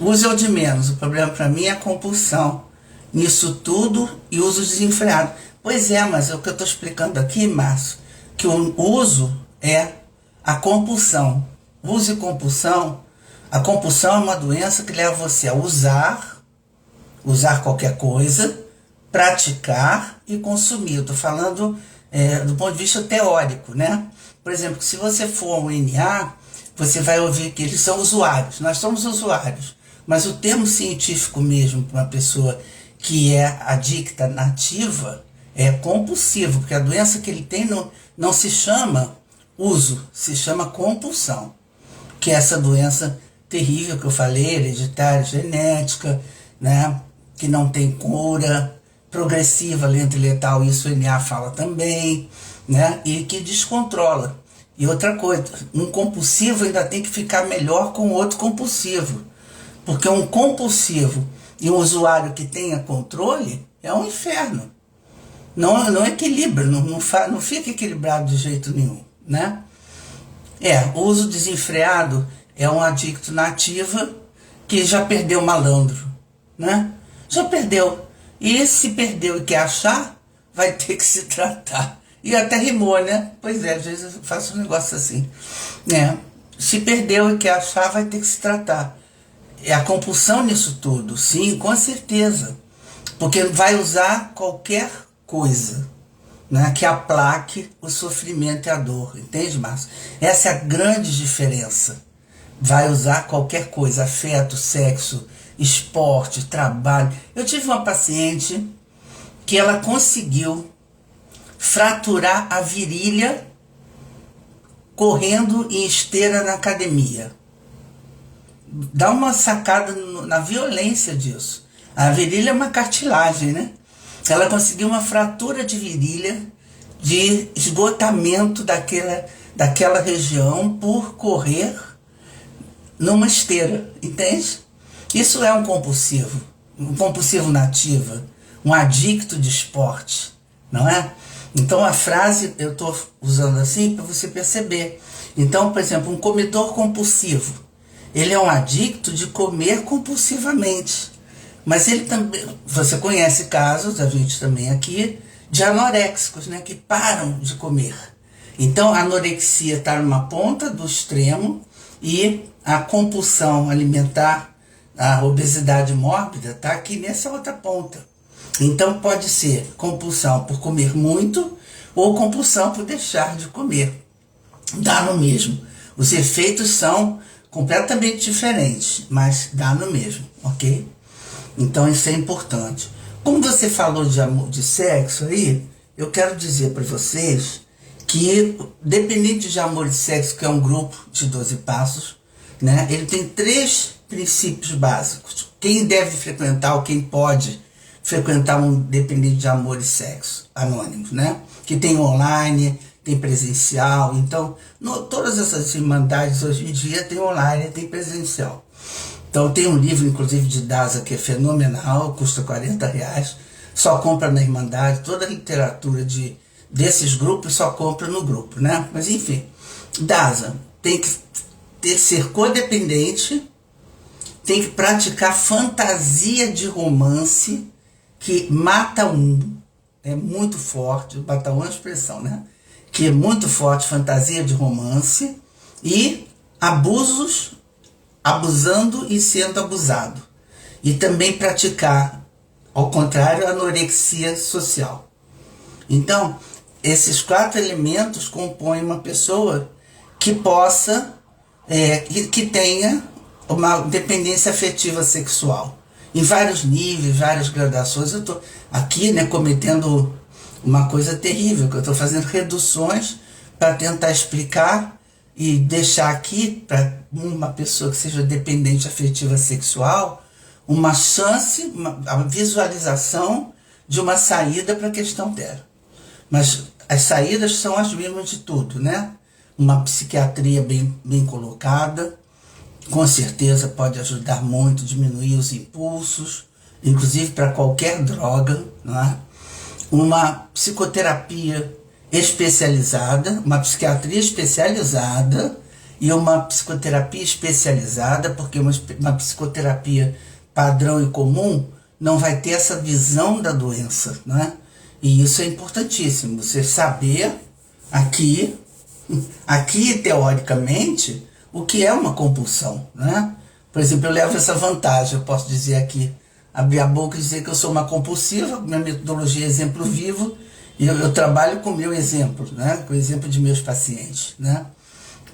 Uso é o de menos. O problema para mim é a compulsão nisso tudo e uso desenfreado. Pois é, mas é o que eu estou explicando aqui, Márcio, que o uso é a compulsão. Uso e compulsão. A compulsão é uma doença que leva você a usar qualquer coisa, praticar e consumir. Eu estou falando do ponto de vista teórico, né? Por exemplo, se você for ao NA, você vai ouvir que eles são usuários. Nós somos usuários. Mas o termo científico mesmo para uma pessoa que é adicta nativa é compulsivo, porque a doença que ele tem não se chama uso, se chama compulsão, que é essa doença terrível que eu falei, hereditária, genética, né, que não tem cura, progressiva, lenta e letal, isso o NA fala também, né, e que descontrola. E outra coisa, um compulsivo ainda tem que ficar melhor com o outro compulsivo, porque um compulsivo e um usuário que tenha controle é um inferno. Não equilibra, não fica equilibrado de jeito nenhum, né? O uso desenfreado é um adicto nativa que já perdeu o malandro, né? Já perdeu. E se perdeu e quer achar, vai ter que se tratar. E até rimou, né? Pois é, às vezes eu faço um negócio assim, né? Se perdeu e quer achar, vai ter que se tratar. É a compulsão nisso tudo, sim, com certeza. Porque vai usar qualquer coisa, né, que aplaque o sofrimento e a dor, entende, Márcio? Essa é a grande diferença. Vai usar qualquer coisa, afeto, sexo, esporte, trabalho. Eu tive uma paciente que ela conseguiu fraturar a virilha correndo em esteira na academia. Dá uma sacada na violência disso. A virilha é uma cartilagem, né? Ela conseguiu uma fratura de virilha, de esgotamento daquela região por correr numa esteira, entende? Isso é um compulsivo nativa, um adicto de esporte, não é? Então a frase eu estou usando assim para você perceber. Então, por exemplo, um comedor compulsivo, ele é um adicto de comer compulsivamente. Mas ele também, você conhece casos, a gente também aqui, de anoréxicos, né, que param de comer. Então a anorexia está numa ponta do extremo e a compulsão alimentar, a obesidade mórbida, está aqui nessa outra ponta. Então pode ser compulsão por comer muito ou compulsão por deixar de comer. Dá no mesmo. Os efeitos são completamente diferentes, mas dá no mesmo, ok? Então isso é importante. Como você falou de amor, de sexo aí, eu quero dizer para vocês que, dependente de amor e sexo, que é um grupo de 12 passos, né, ele tem 3 princípios básicos. Quem deve frequentar ou quem pode frequentar um dependente de amor e sexo anônimos, né? Que tem online, tem presencial. Então, todas essas irmandades hoje em dia tem online e tem presencial. Então tem um livro, inclusive, de Daza, que é fenomenal, custa R$40, só compra na Irmandade, toda a literatura desses grupos só compra no grupo, né? Mas enfim, Daza tem que ser codependente, tem que praticar fantasia de romance, que mata um, é muito forte, mata uma expressão, né? Que é muito forte, fantasia de romance, e abusando e sendo abusado. E também praticar, ao contrário, a anorexia social. Então, esses 4 elementos compõem uma pessoa que possa, que tenha uma dependência afetiva sexual. Em vários níveis, várias gradações. Eu estou aqui, né, cometendo uma coisa terrível, que eu estou fazendo reduções para tentar explicar e deixar aqui para uma pessoa que seja dependente afetiva sexual uma chance, a visualização de uma saída para a questão dela. Mas as saídas são as mesmas de tudo, né? Uma psiquiatria bem colocada, com certeza pode ajudar muito, diminuir os impulsos, inclusive para qualquer droga, não é? Uma psicoterapia especializada, uma psiquiatria especializada e uma psicoterapia especializada, porque uma psicoterapia padrão e comum não vai ter essa visão da doença, né? E isso é importantíssimo, você saber aqui teoricamente, o que é uma compulsão, né? Por exemplo, eu levo essa vantagem, eu posso dizer aqui, abrir a boca e dizer que eu sou uma compulsiva, minha metodologia é exemplo vivo, e eu trabalho com o meu exemplo, né? Com o exemplo de meus pacientes, né?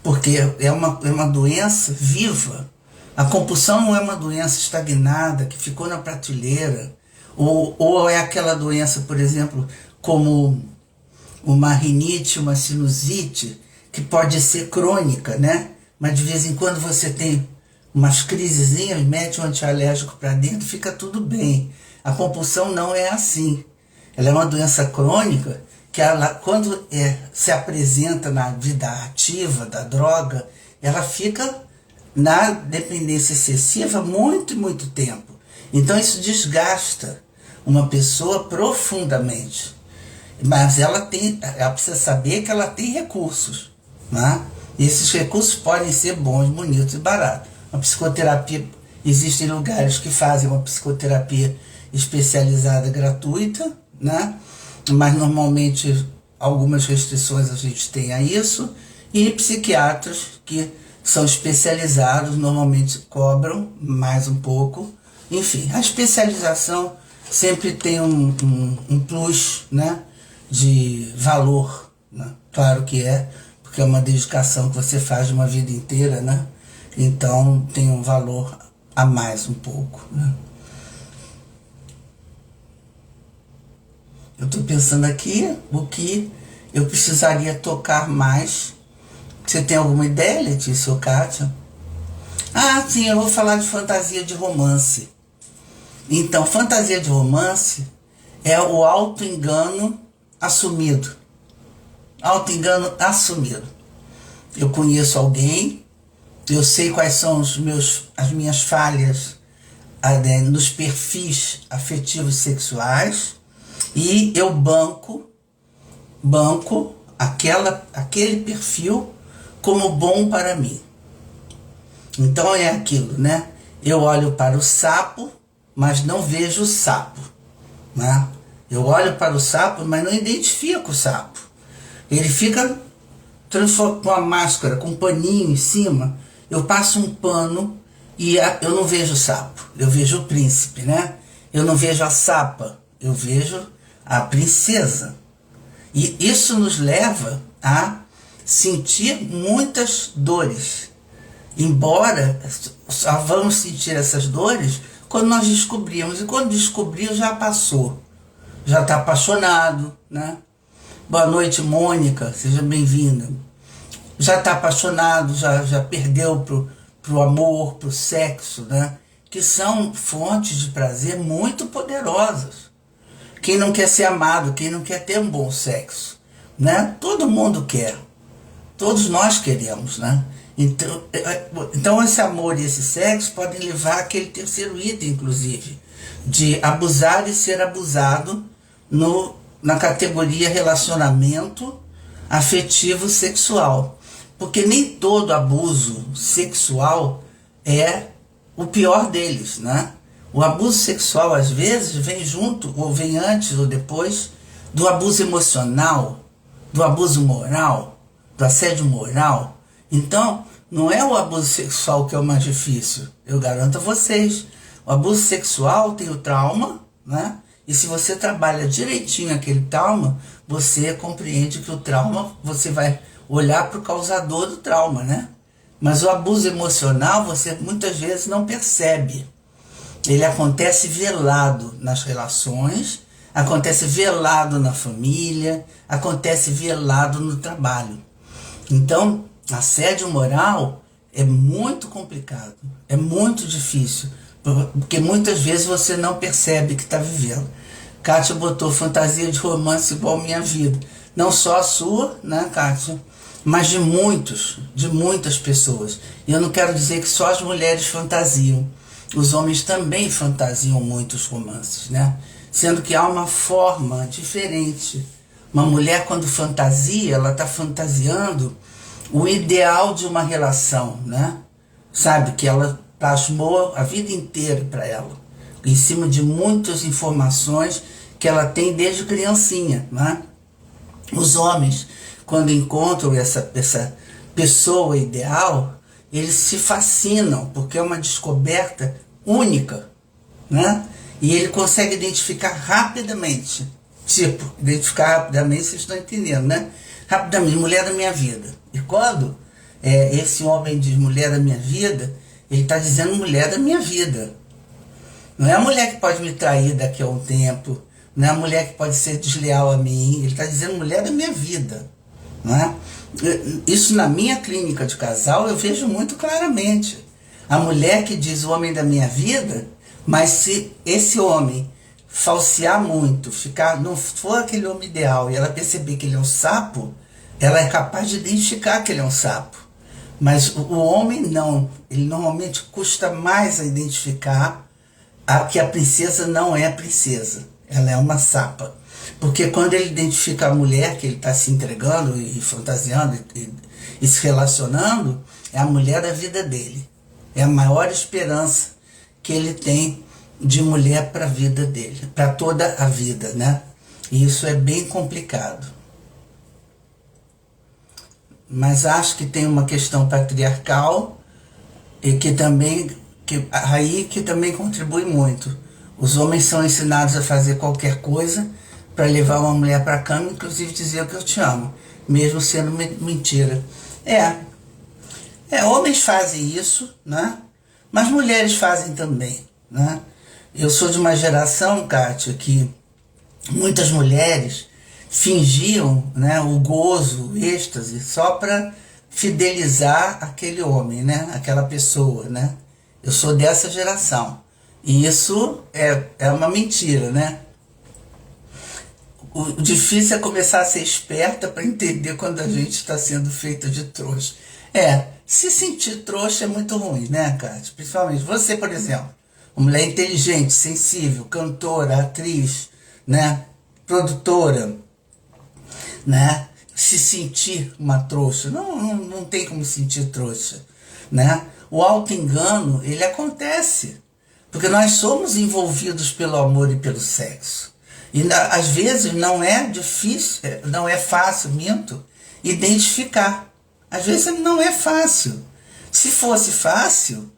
Porque é uma doença viva. A compulsão não é uma doença estagnada, que ficou na prateleira, ou é aquela doença, por exemplo, como uma rinite, uma sinusite, que pode ser crônica, né? Mas de vez em quando você tem umas crisezinhas, mete um antialérgico para dentro, fica tudo bem. A compulsão não é assim. Ela é uma doença crônica que ela, quando se apresenta na vida ativa da droga, ela fica na dependência excessiva muito, muito tempo. Então isso desgasta uma pessoa profundamente. Mas ela precisa saber que ela tem recursos, né? E esses recursos podem ser bons, bonitos e baratos. Uma psicoterapia, existem lugares que fazem uma psicoterapia especializada gratuita, né? Mas normalmente algumas restrições a gente tem a isso, e psiquiatras que são especializados normalmente cobram mais um pouco. Enfim, a especialização sempre tem um plus, né, de valor, né? Claro que porque é uma dedicação que você faz de uma vida inteira, né? Então tem um valor a mais um pouco, né? Eu estou pensando aqui o que eu precisaria tocar mais. Você tem alguma ideia, Letícia ou Kátia? Ah, sim, eu vou falar de fantasia de romance. Então, fantasia de romance é o auto-engano assumido. Auto-engano assumido. Eu conheço alguém, eu sei quais são as minhas falhas nos perfis afetivos sexuais, e eu banco aquele perfil como bom para mim. Então é aquilo, né? Eu olho para o sapo, mas não vejo o sapo, né? Eu olho para o sapo, mas não identifico o sapo. Ele fica com a máscara, com um paninho em cima. Eu passo um pano e eu não vejo o sapo. Eu vejo o príncipe, né? Eu não vejo a sapa. Eu vejo a princesa. E isso nos leva a sentir muitas dores. Embora só vamos sentir essas dores quando nós descobrimos. E quando descobriu, já passou. Já está apaixonado, né? Boa noite, Mônica, seja bem-vinda. Já está apaixonado, já perdeu pro amor, pro sexo, né? Que são fontes de prazer muito poderosas. Quem não quer ser amado, quem não quer ter um bom sexo, né? Todo mundo quer. Todos nós queremos, né? Então esse amor e esse sexo podem levar àquele terceiro item, inclusive, de abusar e ser abusado na categoria relacionamento afetivo sexual. Porque nem todo abuso sexual é o pior deles, né? O abuso sexual, às vezes, vem junto, ou vem antes ou depois, do abuso emocional, do abuso moral, do assédio moral. Então, não é o abuso sexual que é o mais difícil, eu garanto a vocês. O abuso sexual tem o trauma, né? E se você trabalha direitinho aquele trauma, você compreende que o trauma, você vai olhar para o causador do trauma, né? Mas o abuso emocional, você muitas vezes não percebe. Ele acontece velado nas relações, acontece velado na família, acontece velado no trabalho. Então, assédio moral é muito complicado, é muito difícil, porque muitas vezes você não percebe que está vivendo. Kátia botou fantasia de romance igual minha vida. Não só a sua, né, Kátia? Mas de muitas pessoas. E eu não quero dizer que só as mulheres fantasiam. Os homens também fantasiam muitos romances, né? Sendo que há uma forma diferente. Uma mulher, quando fantasia, ela está fantasiando o ideal de uma relação, né? Sabe, que ela plasmou a vida inteira para ela, em cima de muitas informações que ela tem desde criancinha, né? Os homens, quando encontram essa pessoa ideal, eles se fascinam, porque é uma descoberta única, né? E ele consegue identificar rapidamente. Tipo, identificar rapidamente, vocês estão entendendo, né? Rapidamente, mulher da minha vida. E quando esse homem diz mulher da minha vida, ele está dizendo mulher da minha vida. Não é a mulher que pode me trair daqui a um tempo, não é a mulher que pode ser desleal a mim, ele está dizendo mulher da minha vida. Não é? Isso na minha clínica de casal eu vejo muito claramente. A mulher que diz o homem da minha vida, mas se esse homem falsear muito, não for aquele homem ideal e ela perceber que ele é um sapo, ela é capaz de identificar que ele é um sapo. Mas o homem não, ele normalmente custa mais a identificar que a princesa não é a princesa, ela é uma sapa. Porque quando ele identifica a mulher que ele está se entregando e fantasiando e se relacionando, é a mulher da vida dele. É a maior esperança que ele tem de mulher para a vida dele, para toda a vida, né? E isso é bem complicado. Mas acho que tem uma questão patriarcal e que também contribui muito. Os homens são ensinados a fazer qualquer coisa para levar uma mulher para a cama, inclusive dizer que eu te amo, mesmo sendo mentira. Homens fazem isso, né? Mas mulheres fazem também, né? Eu sou de uma geração, Kátia, que muitas mulheres fingiam, né, o gozo, o êxtase, só para fidelizar aquele homem, né? Aquela pessoa, né? Eu sou dessa geração. E isso é uma mentira, né? O difícil é começar a ser esperta para entender quando a gente está sendo feita de trouxa. Se sentir trouxa é muito ruim, né, Kátia? Principalmente você, por exemplo, uma mulher inteligente, sensível, cantora, atriz, né, produtora, né? Se sentir uma trouxa, não tem como sentir trouxa, né? O auto-engano, ele acontece, porque nós somos envolvidos pelo amor e pelo sexo. E às vezes não é difícil, não é fácil, identificar. Às vezes não é fácil. Se fosse fácil,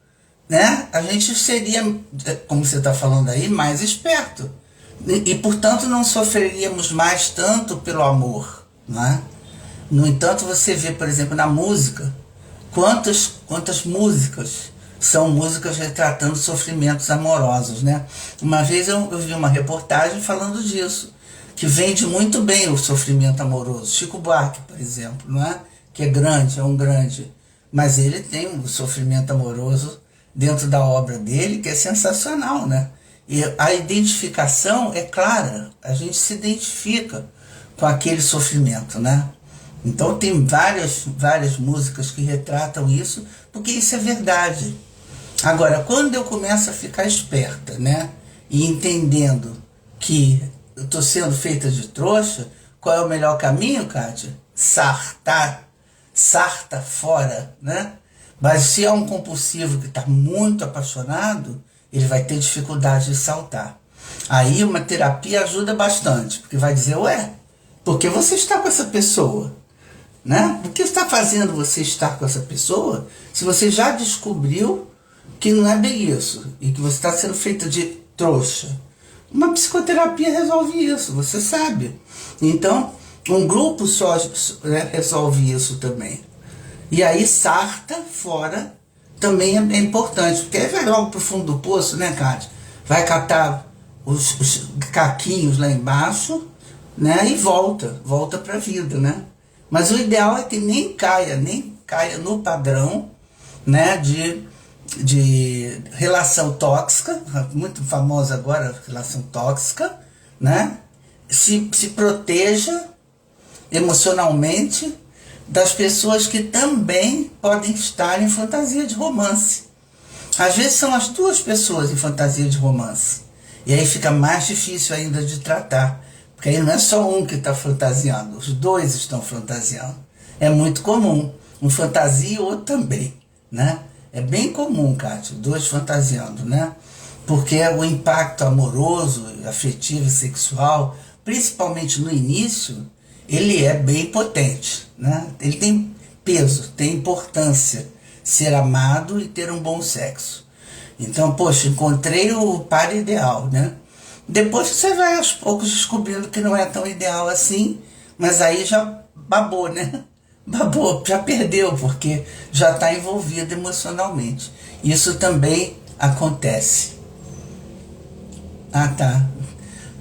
né, a gente seria, como você está falando aí, mais esperto. E portanto não sofreríamos mais tanto pelo amor, né? No entanto, você vê, por exemplo, na música, quantas músicas são músicas retratando sofrimentos amorosos, né? Uma vez eu vi uma reportagem falando disso, que vende muito bem o sofrimento amoroso. Chico Buarque, por exemplo, não é? Que é um grande, mas ele tem um sofrimento amoroso dentro da obra dele que é sensacional, né? E a identificação é clara, a gente se identifica com aquele sofrimento, né? Então tem várias músicas que retratam isso, porque isso é verdade. Agora, quando eu começo a ficar esperta, né, e entendendo que eu estou sendo feita de trouxa, qual é o melhor caminho, Kátia? Sarta fora, né? Mas se é um compulsivo que está muito apaixonado, ele vai ter dificuldade de saltar. Aí uma terapia ajuda bastante, porque vai dizer, por que você está com essa pessoa? Né? O que está fazendo você estar com essa pessoa se você já descobriu que não é bem isso e que você está sendo feita de trouxa? Uma psicoterapia resolve isso, você sabe. Então, um grupo só, né, resolve isso também. E aí, sarta fora também é importante, porque aí vai logo para o fundo do poço, né, Kátia? Vai catar os caquinhos lá embaixo, né, e volta para a vida, né? Mas o ideal é que nem caia no padrão, né, de relação tóxica, muito famosa agora, relação tóxica, né? Se proteja emocionalmente das pessoas que também podem estar em fantasia de romance. Às vezes são as duas pessoas em fantasia de romance. E aí fica mais difícil ainda de tratar. Porque aí não é só um que está fantasiando, os dois estão fantasiando. É muito comum Um fantasia e outro também, né? É bem comum, Kátia, dois fantasiando, né? Porque o impacto amoroso, afetivo e sexual, principalmente no início, ele é bem potente, né? Ele tem peso, tem importância ser amado e ter um bom sexo. Então, poxa, encontrei o par ideal, né? Depois você vai aos poucos descobrindo que não é tão ideal assim, mas aí já babou, né? Babou, já perdeu, porque já está envolvido emocionalmente. Isso também acontece. Ah, tá.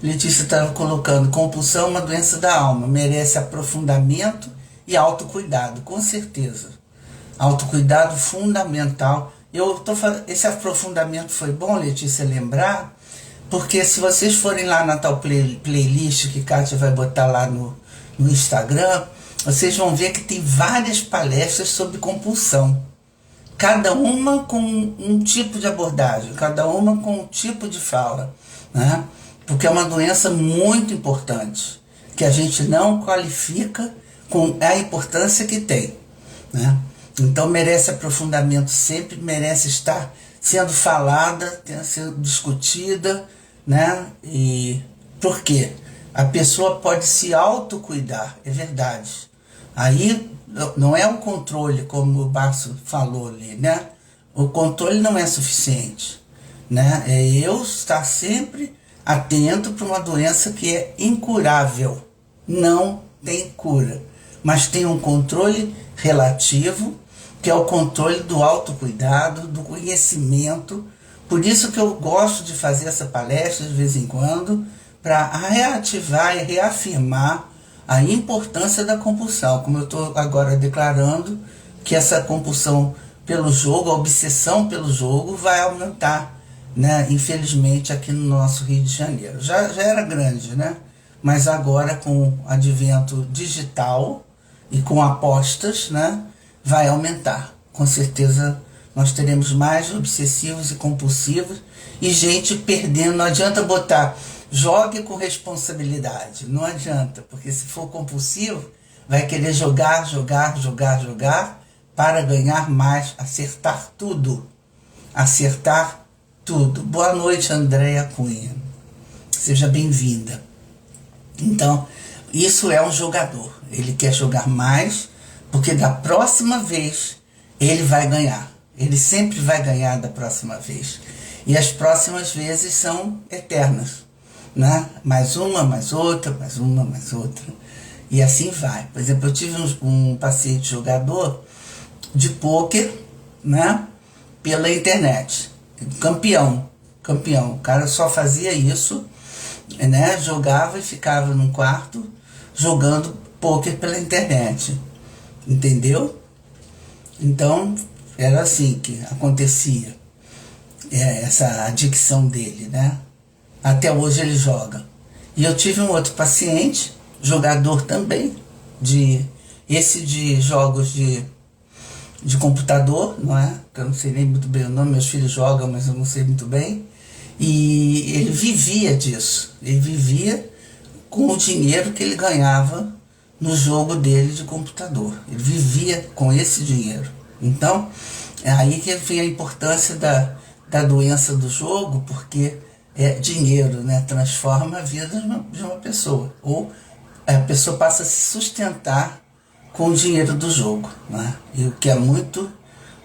Letícia estava colocando, compulsão é uma doença da alma, merece aprofundamento e autocuidado, com certeza. Autocuidado fundamental. Esse aprofundamento foi bom, Letícia, lembrar, porque se vocês forem lá na tal playlist que Kátia vai botar lá no Instagram, vocês vão ver que tem várias palestras sobre compulsão. Cada uma com um tipo de abordagem, cada uma com um tipo de fala, né? Porque é uma doença muito importante, que a gente não qualifica com a importância que tem, né? Então merece aprofundamento sempre, merece estar sendo falada, sendo discutida, né? E por quê? A pessoa pode se autocuidar, é verdade. Aí não é um controle, como o Márcio falou ali, né? O controle não é suficiente, né? É eu estar sempre atento para uma doença que é incurável. Não tem cura, mas tem um controle relativo, que é o controle do autocuidado, do conhecimento. Por isso que eu gosto de fazer essa palestra de vez em quando, para reativar e reafirmar a importância da compulsão, como eu estou agora declarando que essa compulsão pelo jogo, a obsessão pelo jogo vai aumentar, né? Infelizmente aqui no nosso Rio de Janeiro. Já era grande, né? Mas agora com o advento digital e com apostas, né? Vai aumentar. Com certeza nós teremos mais obsessivos e compulsivos e gente perdendo. Não adianta botar jogue com responsabilidade, não adianta, porque se for compulsivo, vai querer jogar para ganhar mais, acertar tudo. Boa noite, Andréia Cunha. Seja bem-vinda. Então, isso é um jogador. Ele quer jogar mais, porque da próxima vez ele vai ganhar. Ele sempre vai ganhar da próxima vez. E as próximas vezes são eternas, né? Mais uma, mais outra, mais uma, mais outra. E assim vai. Por exemplo, eu tive um paciente jogador de pôquer, né? Pela internet. Campeão. O cara só fazia isso, né? Jogava e ficava num quarto jogando pôquer pela internet. Entendeu? Então, era assim que acontecia. Essa adicção dele, né? Até hoje ele joga. E eu tive um outro paciente, jogador também, de jogos de computador, não é? Que eu não sei nem muito bem o nome, meus filhos jogam, mas eu não sei muito bem. E ele vivia disso. Ele vivia com o dinheiro que ele ganhava no jogo dele de computador. Ele vivia com esse dinheiro. Então, é aí que vem a importância da doença do jogo, porque é dinheiro, né? Transforma a vida de uma pessoa. Ou a pessoa passa a se sustentar com o dinheiro do jogo, né? E o que é muito,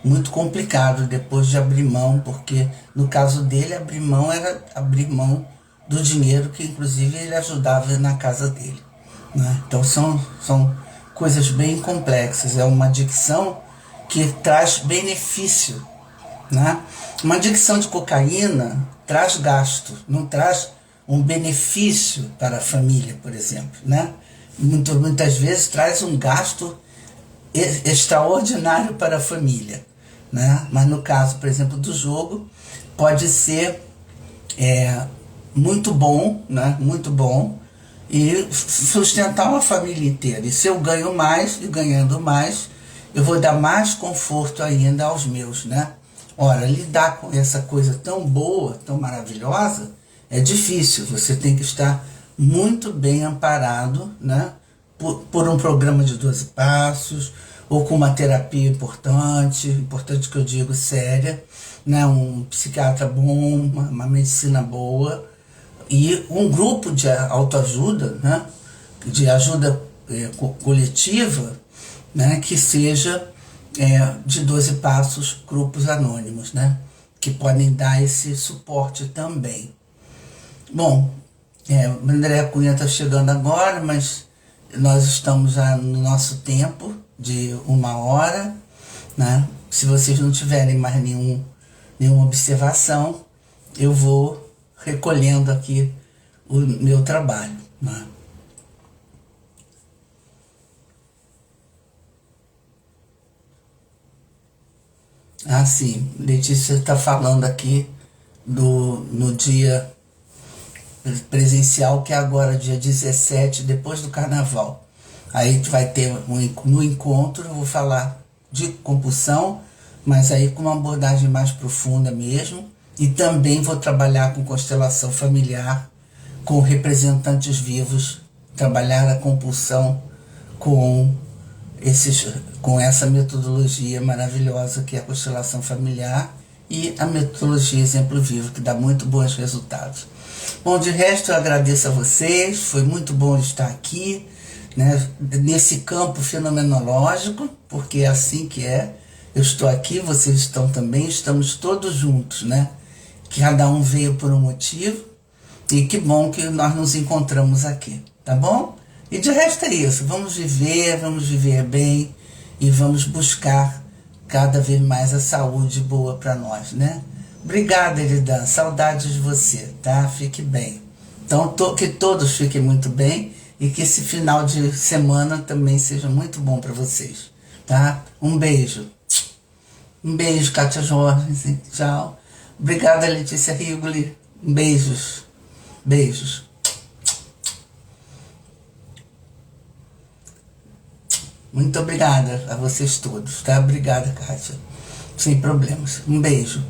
muito complicado depois de abrir mão, porque no caso dele abrir mão era abrir mão do dinheiro que inclusive ele ajudava na casa dele, né? Então são coisas bem complexas. É uma adicção que traz benefício, né? Uma adicção de cocaína traz gasto, não traz um benefício para a família, por exemplo, né? Muitas vezes traz um gasto extraordinário para a família, né? Mas no caso, por exemplo, do jogo, pode ser muito bom, né? Muito bom, e sustentar uma família inteira. E se eu ganho mais, e ganhando mais, eu vou dar mais conforto ainda aos meus, né? Ora, lidar com essa coisa tão boa, tão maravilhosa, é difícil. Você tem que estar muito bem amparado, né? Por um programa de 12 passos, ou com uma terapia importante que eu digo séria, né? Um psiquiatra bom, uma medicina boa e um grupo de autoajuda, né? De ajuda coletiva, né? Que seja de 12 passos, grupos anônimos, né? Que podem dar esse suporte também. Bom, o André Cunha está chegando agora, mas nós estamos já no nosso tempo de 1 hora, né? Se vocês não tiverem mais nenhuma observação, eu vou recolhendo aqui o meu trabalho, né? Ah, sim, Letícia está falando aqui no dia presencial, que é agora dia 17, depois do carnaval. Aí vai ter no encontro, eu vou falar de compulsão, mas aí com uma abordagem mais profunda mesmo, e também vou trabalhar com constelação familiar, com representantes vivos, trabalhar a compulsão com com essa metodologia maravilhosa que é a constelação familiar e a metodologia exemplo vivo, que dá muito bons resultados. Bom, de resto eu agradeço a vocês, foi muito bom estar aqui, né, nesse campo fenomenológico, porque é assim que é. Eu estou aqui, vocês estão também, estamos todos juntos, né? Cada um veio por um motivo, e que bom que nós nos encontramos aqui, tá bom? E de resto é isso, vamos viver bem e vamos buscar cada vez mais a saúde boa para nós, né? Obrigada, Elidan, saudades de você, tá? Fique bem. Então, que todos fiquem muito bem e que esse final de semana também seja muito bom para vocês, tá? Um beijo. Um beijo, Kátia Jorge, tchau. Obrigada, Letícia Rigoli. Beijos. Beijos. Muito obrigada a vocês todos, tá? Obrigada, Kátia. Sem problemas. Um beijo.